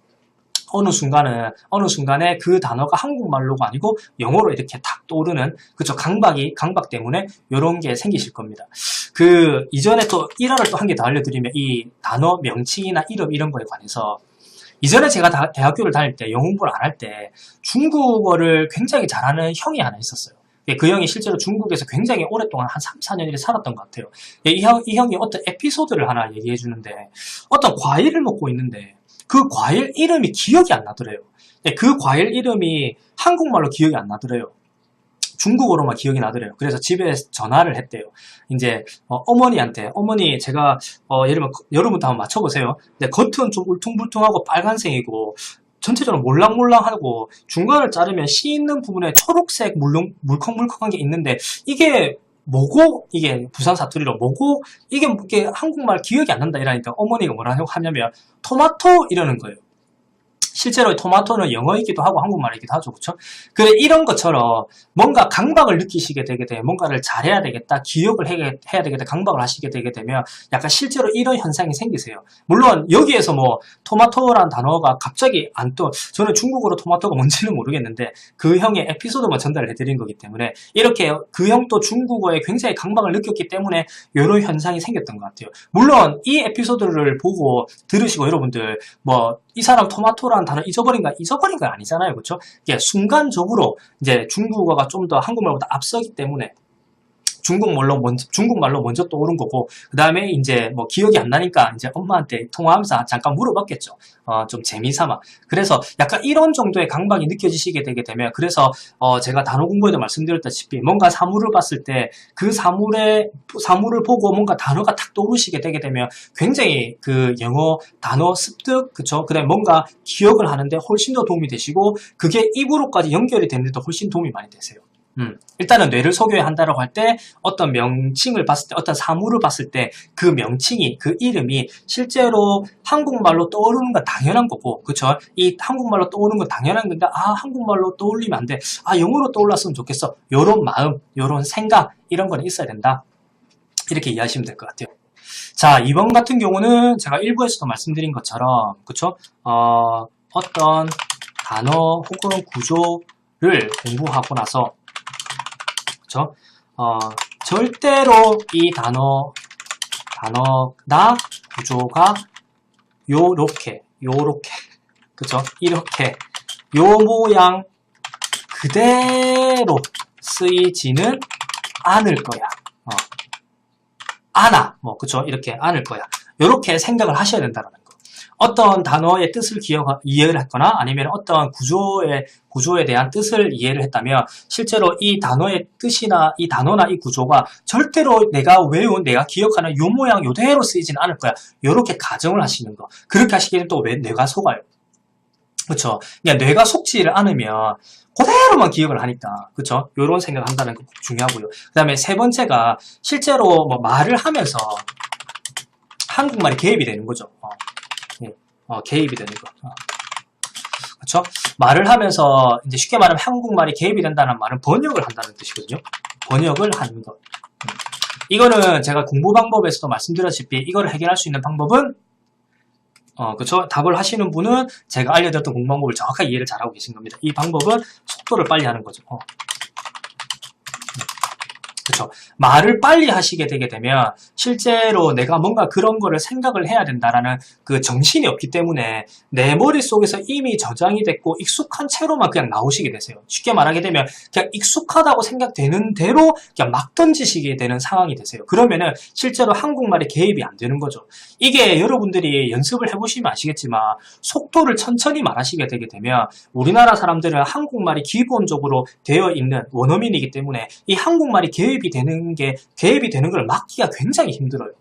어느 순간에 그 단어가 한국말로가 아니고 영어로 이렇게 탁 떠오르는, 그쵸, 강박 때문에 이런 게 생기실 겁니다. 이전에 또 일화를 또 한 개 더 알려드리면, 이 단어 명칭이나 이름 이런 거에 관해서, 이전에 제가 대학교를 다닐 때, 영어 공부를 안 할 때 중국어를 굉장히 잘하는 형이 하나 있었어요. 그 형이 실제로 중국에서 굉장히 오랫동안 한 3, 4년 이렇게 살았던 것 같아요. 이 형이 어떤 에피소드를 하나 얘기해 주는데, 어떤 과일을 먹고 있는데 그 과일 이름이 기억이 안 나더래요. 그 과일 이름이 한국말로 기억이 안 나더래요. 중국어로만 기억이 나더래요. 그래서 집에 전화를 했대요. 이제 어머니한테, 어머니, 제가 여러분도 한번 맞춰보세요. 근데 겉은 좀 울퉁불퉁하고 빨간색이고 전체적으로 몰랑몰랑하고 중간을 자르면 씨 있는 부분에 초록색 물컹물컹한 게 있는데, 이게 뭐고, 이게 부산 사투리로 뭐고, 이게 한국말 기억이 안 난다 이러니까 어머니가 뭐라고 하냐면 토마토 이러는 거예요. 실제로 토마토는 영어이기도 하고 한국말이기도 하죠. 그렇죠? 그래, 이런 것처럼 뭔가 강박을 느끼시게 되게 되면, 뭔가를 잘해야 되겠다, 기억을 해야 되겠다, 강박을 하시게 되게 되면 약간 실제로 이런 현상이 생기세요. 물론 여기에서 뭐 토마토라는 단어가 갑자기 저는 중국어로 토마토가 뭔지는 모르겠는데 그 형의 에피소드만 전달을 해드린 거기 때문에, 이렇게 그 형도 중국어에 굉장히 강박을 느꼈기 때문에 이런 현상이 생겼던 것 같아요. 물론 이 에피소드를 보고 들으시고 여러분들 뭐 이 사람 토마토라는 단어 잊어버린 건 아니잖아요. 그렇죠? 이게 순간적으로 이제 중국어가 좀 더 한국말보다 앞서기 때문에 중국말로 먼저 떠오른 거고, 그 다음에 이제 뭐 기억이 안 나니까 이제 엄마한테 통화하면서 잠깐 물어봤겠죠. 좀 재미삼아. 그래서 약간 이런 정도의 강박이 느껴지시게 되게 되면, 그래서 제가 단어 공부에도 말씀드렸다시피 뭔가 사물을 봤을 때 그 사물을 보고 뭔가 단어가 탁 떠오르시게 되게 되면 굉장히 그 영어 단어 습득, 그쵸? 그 다음에 뭔가 기억을 하는데 훨씬 더 도움이 되시고, 그게 입으로까지 연결이 되는데도 훨씬 도움이 많이 되세요. 일단은 뇌를 속여야 한다라고 할 때 어떤 명칭을 봤을 때, 어떤 사물을 봤을 때 그 명칭이, 그 이름이 실제로 한국말로 떠오르는 건 당연한 거고, 그쵸? 이 한국말로 떠오르는 건 당연한 건데, 아, 한국말로 떠올리면 안 돼. 아, 영어로 떠올랐으면 좋겠어. 요런 마음, 요런 생각, 이런 거는 있어야 된다. 이렇게 이해하시면 될 것 같아요. 자, 이번 같은 경우는 제가 일부에서도 말씀드린 것처럼, 그쵸? 어떤 단어 혹은 구조를 공부하고 나서, 그쵸? 절대로 이 단어나 구조가 요렇게, 그쵸? 이렇게, 요 모양 그대로 쓰이지는 않을 거야. 않아. 그쵸? 이렇게 않을 거야. 요렇게 생각을 하셔야 된다는 거. 어떤 단어의 뜻을 이해를 했거나 아니면 어떤 구조에 대한 뜻을 이해를 했다면 실제로 이 단어의 뜻이나 이 단어나 이 구조가 절대로 내가 외운, 내가 기억하는 요 모양 요대로 쓰이지는 않을 거야. 요렇게 가정을 하시는 거. 그렇게 하시기에는 또 왜 뇌가 속아요. 그쵸? 그냥 뇌가 속지를 않으면 그대로만 기억을 하니까, 그쵸? 요런 생각을 한다는 거 중요하고요. 그 다음에 세 번째가 실제로 말을 하면서 한국말이 개입이 되는 거죠. 개입이 되는 거. 그쵸? 말을 하면서, 이제 쉽게 말하면 한국말이 개입이 된다는 말은 번역을 한다는 뜻이거든요. 번역을 하는 것. 이거는 제가 공부 방법에서도 말씀드렸다시피 이거를 해결할 수 있는 방법은 그쵸? 답을 하시는 분은 제가 알려드렸던 공부 방법을 정확하게 이해를 잘하고 계신 겁니다. 이 방법은 속도를 빨리 하는 거죠. 그쵸? 말을 빨리 하시게 되게 되면 실제로 내가 뭔가 그런 거를 생각을 해야 된다라는 그 정신이 없기 때문에 내 머릿속에서 이미 저장이 됐고 익숙한 채로만 그냥 나오시게 되세요. 쉽게 말하게 되면 그냥 익숙하다고 생각되는 대로 그냥 막 던지시게 되는 상황이 되세요. 그러면은 실제로 한국말이 개입이 안 되는 거죠. 이게 여러분들이 연습을 해보시면 아시겠지만 속도를 천천히 말하시게 되게 되면 우리나라 사람들은 한국말이 기본적으로 되어 있는 원어민이기 때문에 이 한국말이 개입이 되는 걸 막기가 굉장히 힘들어요.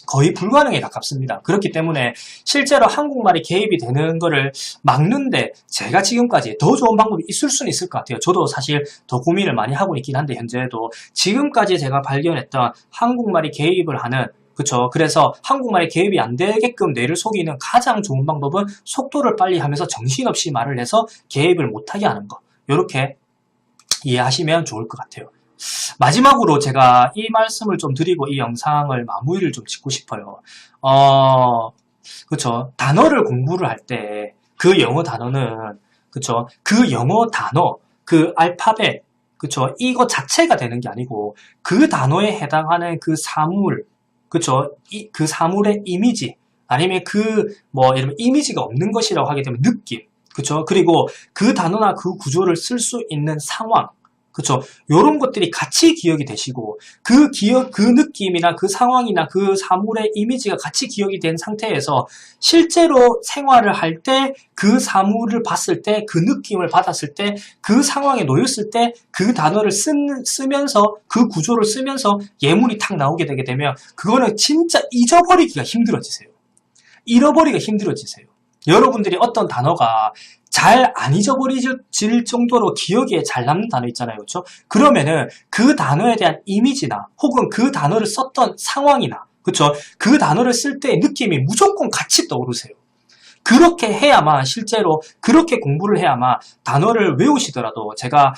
거의 불가능에 가깝습니다. 그렇기 때문에 실제로 한국말이 개입이 되는 거를 막는데 제가 지금까지 더 좋은 방법이 있을 수는 있을 것 같아요. 저도 사실 더 고민을 많이 하고 있긴 한데 현재도 지금까지 제가 발견했던 한국말이 개입을 하는 그쵸. 그래서 한국말이 개입이 안 되게끔 뇌를 속이는 가장 좋은 방법은 속도를 빨리 하면서 정신없이 말을 해서 개입을 못하게 하는 거. 이렇게 이해하시면 좋을 것 같아요. 마지막으로 제가 이 말씀을 좀 드리고 이 영상을 마무리를 좀 짓고 싶어요. 그쵸. 단어를 공부를 할 때 그 영어 단어는, 그쵸. 그 영어 단어, 그 알파벳, 그쵸. 이거 자체가 되는 게 아니고 그 단어에 해당하는 그 사물, 그쵸. 그 사물의 이미지, 아니면 예를 이미지가 없는 것이라고 하게 되면 느낌, 그쵸. 그리고 그 단어나 그 구조를 쓸 수 있는 상황, 그쵸. 요런 것들이 같이 기억이 되시고, 그 느낌이나 그 상황이나 그 사물의 이미지가 같이 기억이 된 상태에서 실제로 생활을 할 때 그 사물을 봤을 때, 그 느낌을 받았을 때, 그 상황에 놓였을 때 그 단어를 쓰면서, 그 구조를 쓰면서 예문이 탁 나오게 되게 되면 그거는 진짜 잊어버리기가 힘들어지세요. 잃어버리기가 힘들어지세요. 여러분들이 어떤 단어가 잘 안 잊어버려질 정도로 기억에 잘 남는 단어 있잖아요. 그렇죠? 그러면은 그 단어에 대한 이미지나 혹은 그 단어를 썼던 상황이나 그렇죠? 그 단어를 쓸 때의 느낌이 무조건 같이 떠오르세요. 그렇게 해야만 실제로 그렇게 공부를 해야만 단어를 외우시더라도 제가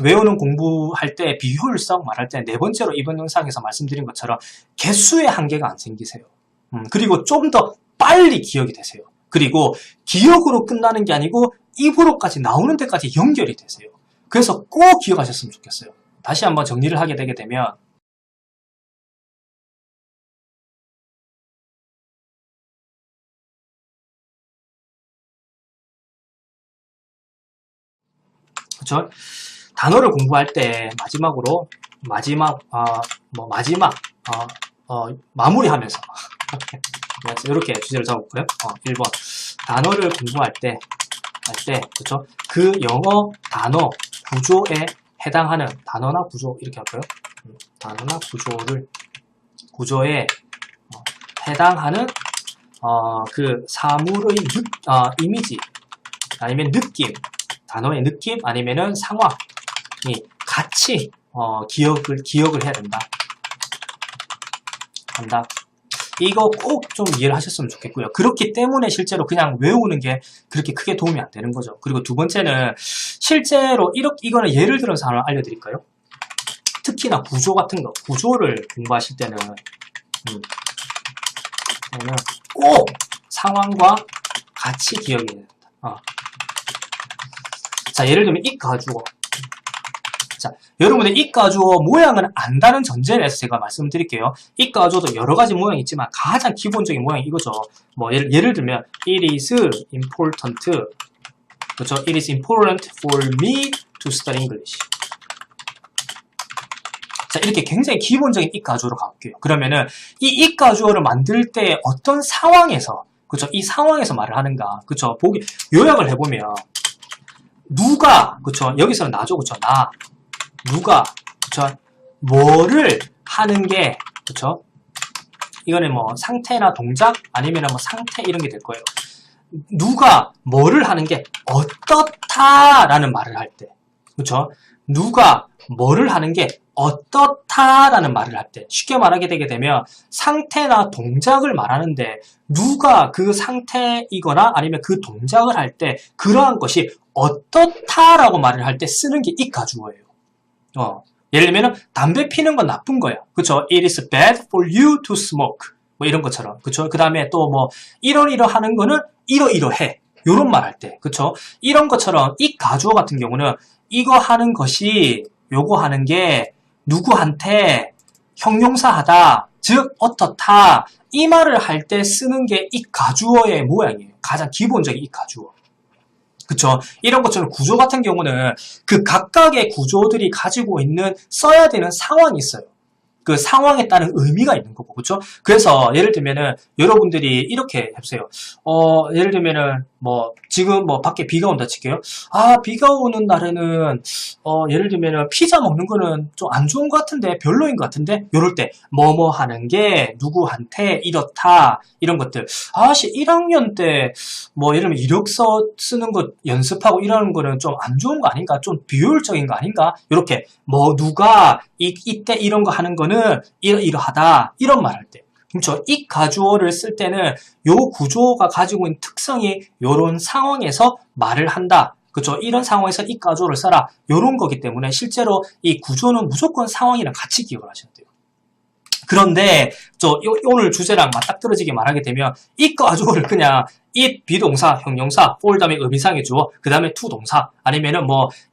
외우는 공부할 때 비효율성 말할 때 네 번째로 이번 영상에서 말씀드린 것처럼 개수의 한계가 안 생기세요. 그리고 좀 더 빨리 기억이 되세요. 그리고 기억으로 끝나는 게 아니고 입으로까지 나오는 데까지 연결이 되세요. 그래서 꼭 기억하셨으면 좋겠어요. 다시 한번 정리를 하게 되게 되면 그렇죠? 단어를 공부할 때 마무리하면서 이렇게 주제를 잡았고요. 1번 단어를 공부할 때 그렇죠? 그 영어 단어 구조에 해당하는 단어나 구조 이렇게 할까요? 단어나 구조에 해당하는 그 사물의 이미지 아니면 느낌 단어의 느낌 아니면은 상황이 같이 기억을 해야 된다. 한다. 이거 꼭 좀 이해를 하셨으면 좋겠고요. 그렇기 때문에 실제로 그냥 외우는 게 그렇게 크게 도움이 안 되는 거죠. 그리고 두 번째는 실제로 이거는 예를 들어서 하나 알려드릴까요? 특히나 구조 같은 거, 구조를 공부하실 때는 꼭 상황과 같이 기억해야 된다. 자, 예를 들면 이 가주어. 자, 여러분들 이 가주어 모양은 안다는 전제에서 제가 말씀드릴게요. 이 가주어도 여러 가지 모양이 있지만 가장 기본적인 모양이 이거죠. 뭐 예를 들면 it is important, 그렇죠? It is important for me to study English. 자, 이렇게 굉장히 기본적인 이 가주어로 가볼게요. 그러면은 이 가주어를 만들 때 어떤 상황에서, 그렇죠? 이 상황에서 말을 하는가, 그렇죠? 요약을 해보면 누가, 그렇죠? 여기서는 나죠, 그렇죠? 나. 누가, 그쵸? 뭐를 하는 게, 그쵸? 이거는 뭐 상태나 동작 아니면 뭐 상태 이런 게 될 거예요. 누가 뭐를 하는 게 어떻다라는 말을 할 때, 그쵸? 누가 뭐를 하는 게 어떻다라는 말을 할 때, 쉽게 말하게 되게 되면 상태나 동작을 말하는데 누가 그 상태이거나 아니면 그 동작을 할 때 그러한 것이 어떻다라고 말을 할 때 쓰는 게 이 가주어예요. 예를 들면 담배 피는 건 나쁜 거야. 그쵸? It is bad for you to smoke. 뭐 이런 것처럼. 그쵸? 그 다음에 또 뭐 이러이러하는 거는 이러이러해. 요런 말 할 때. 그쵸? 이런 것처럼 이 가주어 같은 경우는 이거 하는 것이 요거 하는 게 누구한테 형용사하다. 즉 어떻다. 이 말을 할 때 쓰는 게 이 가주어의 모양이에요. 가장 기본적인 이 가주어. 그쵸? 이런 것처럼 구조 같은 경우는 그 각각의 구조들이 가지고 있는 써야 되는 상황이 있어요. 그 상황에 따른 의미가 있는 거고, 그쵸? 그래서 예를 들면은 여러분들이 이렇게 해보세요. 예를 들면은 뭐 지금 뭐 밖에 비가 온다 칠게요. 아, 비가 오는 날에는 예를 들면은 피자 먹는 거는 좀 안 좋은 것 같은데, 별로인 것 같은데, 요럴 때 뭐뭐 하는 게 누구한테 이렇다 이런 것들. 아씨 1학년 때 뭐 예를 들면 이력서 쓰는 거 연습하고 이러는 거는 좀 안 좋은 거 아닌가? 좀 비효율적인 거 아닌가? 요렇게 뭐 누가 이때 이런 거 하는 거는 이러하다 이런 말 할 때. 그렇죠? 이 가주어를 쓸 때는 요 구조가 가지고 있는 특성이 요런 상황에서 말을 한다. 그렇죠? 이런 상황에서 이 가주어를 써라. 요런 거기 때문에 실제로 이 구조는 무조건 상황이랑 같이 기억을 하셔야 돼요. 그런데 오늘 주제랑 맞닥뜨려지게 말하게 되면 이 가주어를 그냥 it 비동사, 형용사, for 다음에 의미상의 주어, 그 다음에 to 동사, 아니면은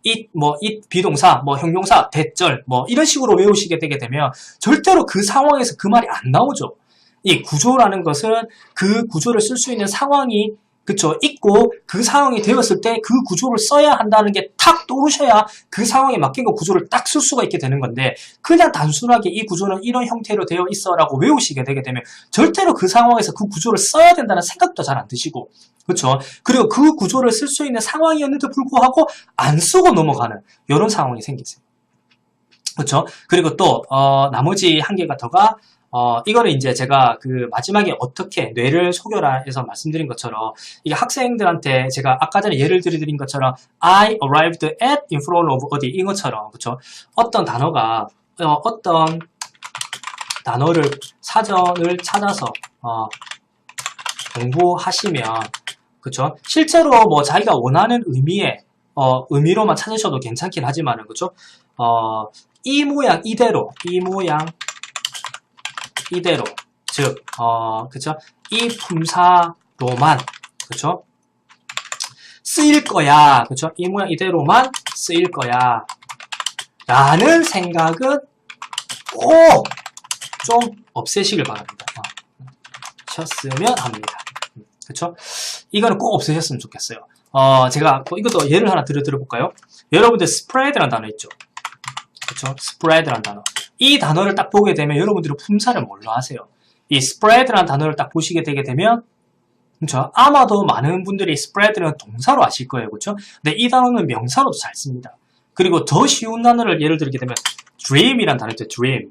it 비동사, 형용사, 대절, 이런 식으로 외우시게 되게 되면 절대로 그 상황에서 그 말이 안 나오죠. 이 구조라는 것은 그 구조를 쓸 수 있는 상황이 그쵸 있고 그 상황이 되었을 때 그 구조를 써야 한다는 게 탁 떠오르셔야 그 상황에 맡긴 그 구조를 딱 쓸 수가 있게 되는 건데 그냥 단순하게 이 구조는 이런 형태로 되어 있어 라고 외우시게 되게 되면 절대로 그 상황에서 그 구조를 써야 된다는 생각도 잘 안 드시고 그쵸 그리고 그 구조를 쓸 수 있는 상황이었는데 불구하고 안 쓰고 넘어가는 이런 상황이 생기세요. 그쵸 그리고 또 나머지 한 개가 더가 이거는 이제 제가 그 마지막에 어떻게 뇌를 속여라 해서 말씀드린 것처럼 이게 학생들한테 제가 아까 전에 예를 들어드린 것처럼 I arrived at in front of 어디 인 것처럼 그쵸 어떤 단어가 어떤 단어를 사전을 찾아서 공부하시면 그쵸 실제로 뭐 자기가 원하는 의미로만 찾으셔도 괜찮긴 하지만은 그쵸 이 모양 이대로 즉, 그쵸? 이 품사로만, 그쵸? 쓰일 거야, 그쵸? 이 모양 이대로만 쓰일 거야. 라는 생각은 꼭 좀 없애시길 바랍니다. 셨으면 합니다. 그쵸? 이거는 꼭 없애셨으면 좋겠어요. 제가 이것도 예를 하나 들어볼까요? 여러분들 spread라는 단어 있죠? 그쵸? spread라는 단어. 이 단어를 딱 보게 되면 여러분들은 품사를 뭘로 하세요? 이 spread라는 단어를 딱 보시게 되게 되면 그렇죠? 아마도 많은 분들이 spread는 동사로 아실 거예요. 그렇죠? 근데 이 단어는 명사로도 잘 씁니다. 그리고 더 쉬운 단어를 예를 들게 되면 dream이라는 단어 있죠. dream.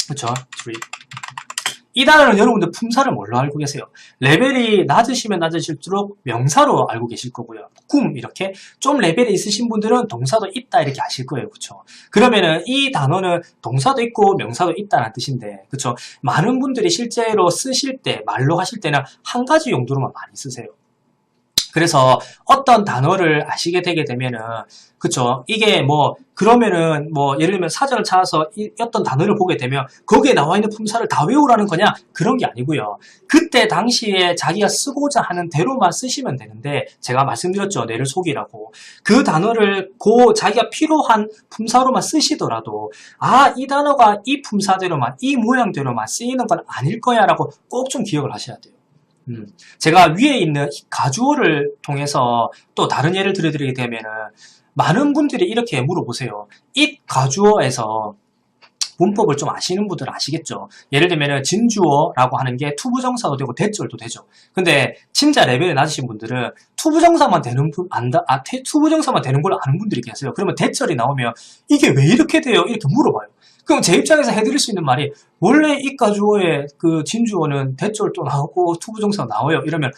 그렇죠? dream. 이 단어는 여러분들 품사를 뭘로 알고 계세요? 레벨이 낮으시면 낮으실수록 명사로 알고 계실 거고요. 꿈 이렇게 좀 레벨이 있으신 분들은 동사도 있다 이렇게 아실 거예요. 그렇죠? 그러면은 이 단어는 동사도 있고 명사도 있다는 뜻인데 그렇죠? 많은 분들이 실제로 쓰실 때 말로 하실 때는 한 가지 용도로만 많이 쓰세요. 그래서 어떤 단어를 아시게 되게 되면은 그쵸 이게 뭐 그러면은 뭐 예를 들면 사전을 찾아서 어떤 단어를 보게 되면 거기에 나와 있는 품사를 다 외우라는 거냐 그런 게 아니고요. 그때 당시에 자기가 쓰고자 하는 대로만 쓰시면 되는데 제가 말씀드렸죠. 뇌를 속이라고. 그 단어를 자기가 필요한 품사로만 쓰시더라도 이 단어가 이 품사대로만 이 모양대로만 쓰이는 건 아닐 거야 라고 꼭 좀 기억을 하셔야 돼요. 제가 위에 있는 가주어를 통해서 또 다른 예를 들어드리게 되면은 많은 분들이 이렇게 물어보세요. 이 가주어에서 문법을 좀 아시는 분들은 아시겠죠. 예를 들면 진주어라고 하는 게 투부정사도 되고 대절도 되죠. 근데 진짜 레벨이 낮으신 분들은 투부정사만 되는 투부정사만 되는 걸 아는 분들이 계세요. 그러면 대절이 나오면 이게 왜 이렇게 돼요? 이렇게 물어봐요. 그럼 제 입장에서 해드릴 수 있는 말이 원래 이가주어의 그 진주어는 대절도 나오고 투부정사가 나와요. 이러면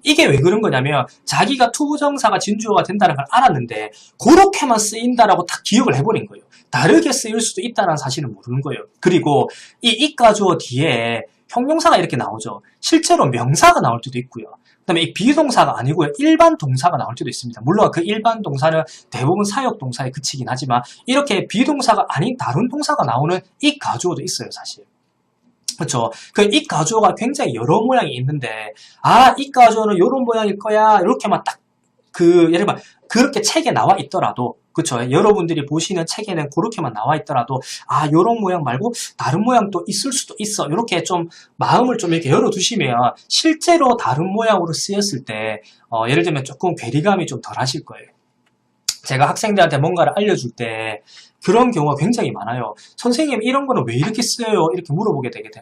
이게 왜 그런 거냐면 자기가 투부정사가 진주어가 된다는 걸 알았는데 그렇게만 쓰인다라고 딱 기억을 해버린 거예요. 다르게 쓰일 수도 있다는 사실을 모르는 거예요. 그리고 이 이가주어 뒤에 형용사가 이렇게 나오죠. 실제로 명사가 나올 때도 있고요. 그 다음에 이 비동사가 아니고요. 일반 동사가 나올 때도 있습니다. 물론 그 일반 동사는 대부분 사역 동사에 그치긴 하지만 이렇게 비동사가 아닌 다른 동사가 나오는 이 가주어도 있어요, 사실. 그렇죠. 그 이 가주어가 굉장히 여러 모양이 있는데 이 가주어는 이런 모양일 거야. 이렇게만 딱 예를 들면 그렇게 책에 나와 있더라도 그렇죠. 여러분들이 보시는 책에는 그렇게만 나와 있더라도 요런 모양 말고 다른 모양도 있을 수도 있어. 이렇게 좀 마음을 좀 이렇게 열어두시면 실제로 다른 모양으로 쓰였을 때 예를 들면 조금 괴리감이 좀 덜 하실 거예요. 제가 학생들한테 뭔가를 알려줄 때 그런 경우가 굉장히 많아요. 선생님 이런 거는 왜 이렇게 쓰여요? 이렇게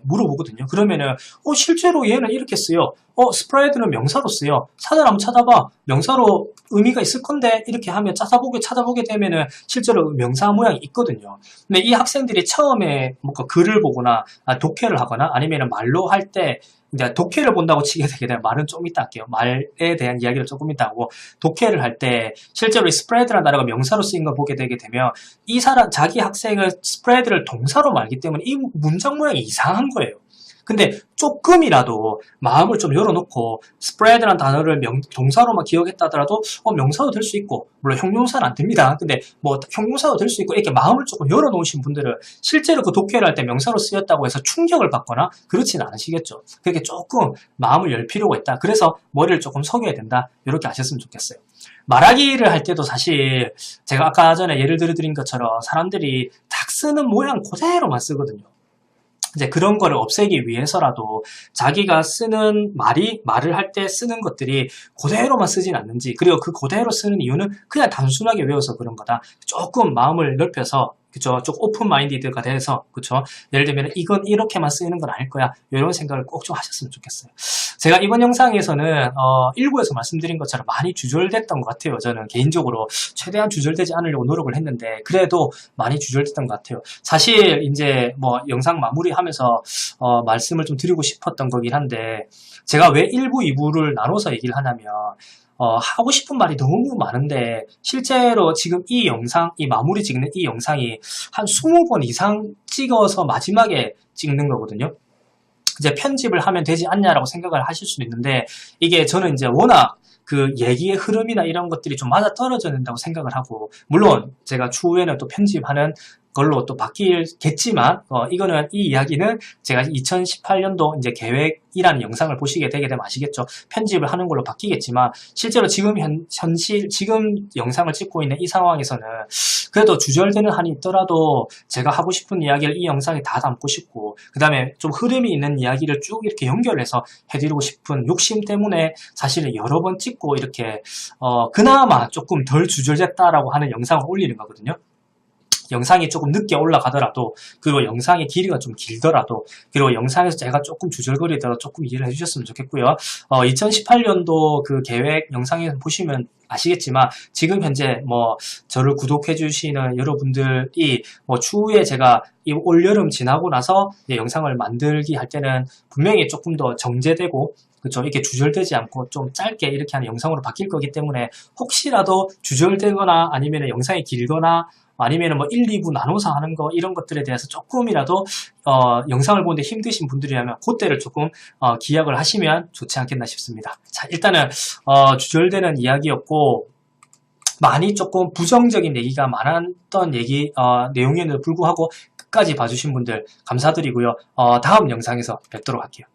물어보거든요. 그러면은 실제로 얘는 이렇게 쓰여. 스프레드는 명사로 쓰여. 사전 한번 찾아봐. 명사로 의미가 있을 건데 이렇게 하면 찾아보게 되면은 실제로 명사 모양이 있거든요. 근데 이 학생들이 처음에 뭔가 글을 보거나 독해를 하거나 아니면은 말로 할 때 이제 독해를 본다고 치게 되게 되면 말은 좀 이따 할게요. 말에 대한 이야기를 조금 이따 하고 독해를 할 때 실제로 이 스프레드라는 단어가 명사로 쓰인 걸 보게 되게 되면 자기 학생은 스프레드를 동사로 말기 때문에 이 문장 모양이 이상한 거예요. 근데 조금이라도 마음을 좀 열어놓고 스프레드라는 단어를 동사로만 기억했다 하더라도 명사도 될 수 있고 물론 형용사는 안 됩니다. 근데 뭐 형용사도 될 수 있고 이렇게 마음을 조금 열어놓으신 분들은 실제로 그 독해를 할 때 명사로 쓰였다고 해서 충격을 받거나 그렇지는 않으시겠죠. 그렇게 조금 마음을 열 필요가 있다. 그래서 머리를 조금 속여야 된다. 이렇게 아셨으면 좋겠어요. 말하기를 할 때도 사실 제가 아까 전에 예를 들어드린 것처럼 사람들이 딱 쓰는 모양 그대로만 쓰거든요. 이제 그런 거를 없애기 위해서라도 자기가 쓰는 말을 할 때 쓰는 것들이 그대로만 쓰진 않는지, 그리고 그 그대로 쓰는 이유는 그냥 단순하게 외워서 그런 거다. 조금 마음을 넓혀서 그쵸? 좀 오픈 마인디드가 돼서, 그쵸? 예를 들면, 이건 이렇게만 쓰이는 건 아닐 거야. 이런 생각을 꼭 좀 하셨으면 좋겠어요. 제가 이번 영상에서는, 일부에서 말씀드린 것처럼 많이 주절됐던 것 같아요. 저는 개인적으로 최대한 주절되지 않으려고 노력을 했는데, 그래도 많이 주절됐던 것 같아요. 사실, 이제 뭐, 영상 마무리하면서, 말씀을 좀 드리고 싶었던 거긴 한데, 제가 왜 1부, 2부를 나눠서 얘기를 하냐면, 하고 싶은 말이 너무 많은데 실제로 지금 이 마무리 찍는 이 영상이 한 20번 이상 찍어서 마지막에 찍는 거거든요. 이제 편집을 하면 되지 않냐라고 생각을 하실 수도 있는데 이게 저는 이제 워낙 그 얘기의 흐름이나 이런 것들이 좀 맞아 떨어져야 된다고 생각을 하고, 물론 제가 추후에는 또 편집하는 걸로 또 바뀌겠지만, 이거는 이 이야기는 제가 2018년도 이제 계획이라는 영상을 보시게 되게 되면 아시겠죠. 편집을 하는 걸로 바뀌겠지만, 실제로 지금 지금 영상을 찍고 있는 이 상황에서는 그래도 주절되는 한이 있더라도 제가 하고 싶은 이야기를 이 영상에 다 담고 싶고, 그 다음에 좀 흐름이 있는 이야기를 쭉 이렇게 연결해서 해드리고 싶은 욕심 때문에 사실은 여러 번 찍고 이렇게, 그나마 조금 덜 주절됐다라고 하는 영상을 올리는 거거든요. 영상이 조금 늦게 올라가더라도, 그리고 영상의 길이가 좀 길더라도, 그리고 영상에서 제가 조금 주절거리더라도 조금 이해를 해주셨으면 좋겠고요. 2018년도 그 계획 영상에서 보시면 아시겠지만, 지금 현재 뭐 저를 구독해주시는 여러분들이 뭐 추후에 제가 이 올여름 지나고 나서 영상을 만들기 할 때는 분명히 조금 더 정제되고, 그렇죠. 이렇게 주절되지 않고 좀 짧게 이렇게 하는 영상으로 바뀔 거기 때문에, 혹시라도 주절되거나 아니면 영상이 길거나 아니면 뭐 1, 2부 나눠서 하는 거, 이런 것들에 대해서 조금이라도 영상을 보는데 힘드신 분들이라면 그때를 조금 기약을 하시면 좋지 않겠나 싶습니다. 자, 일단은 주절되는 이야기였고, 많이 조금 부정적인 얘기가 많았던 내용에도 불구하고 끝까지 봐주신 분들 감사드리고요. 다음 영상에서 뵙도록 할게요.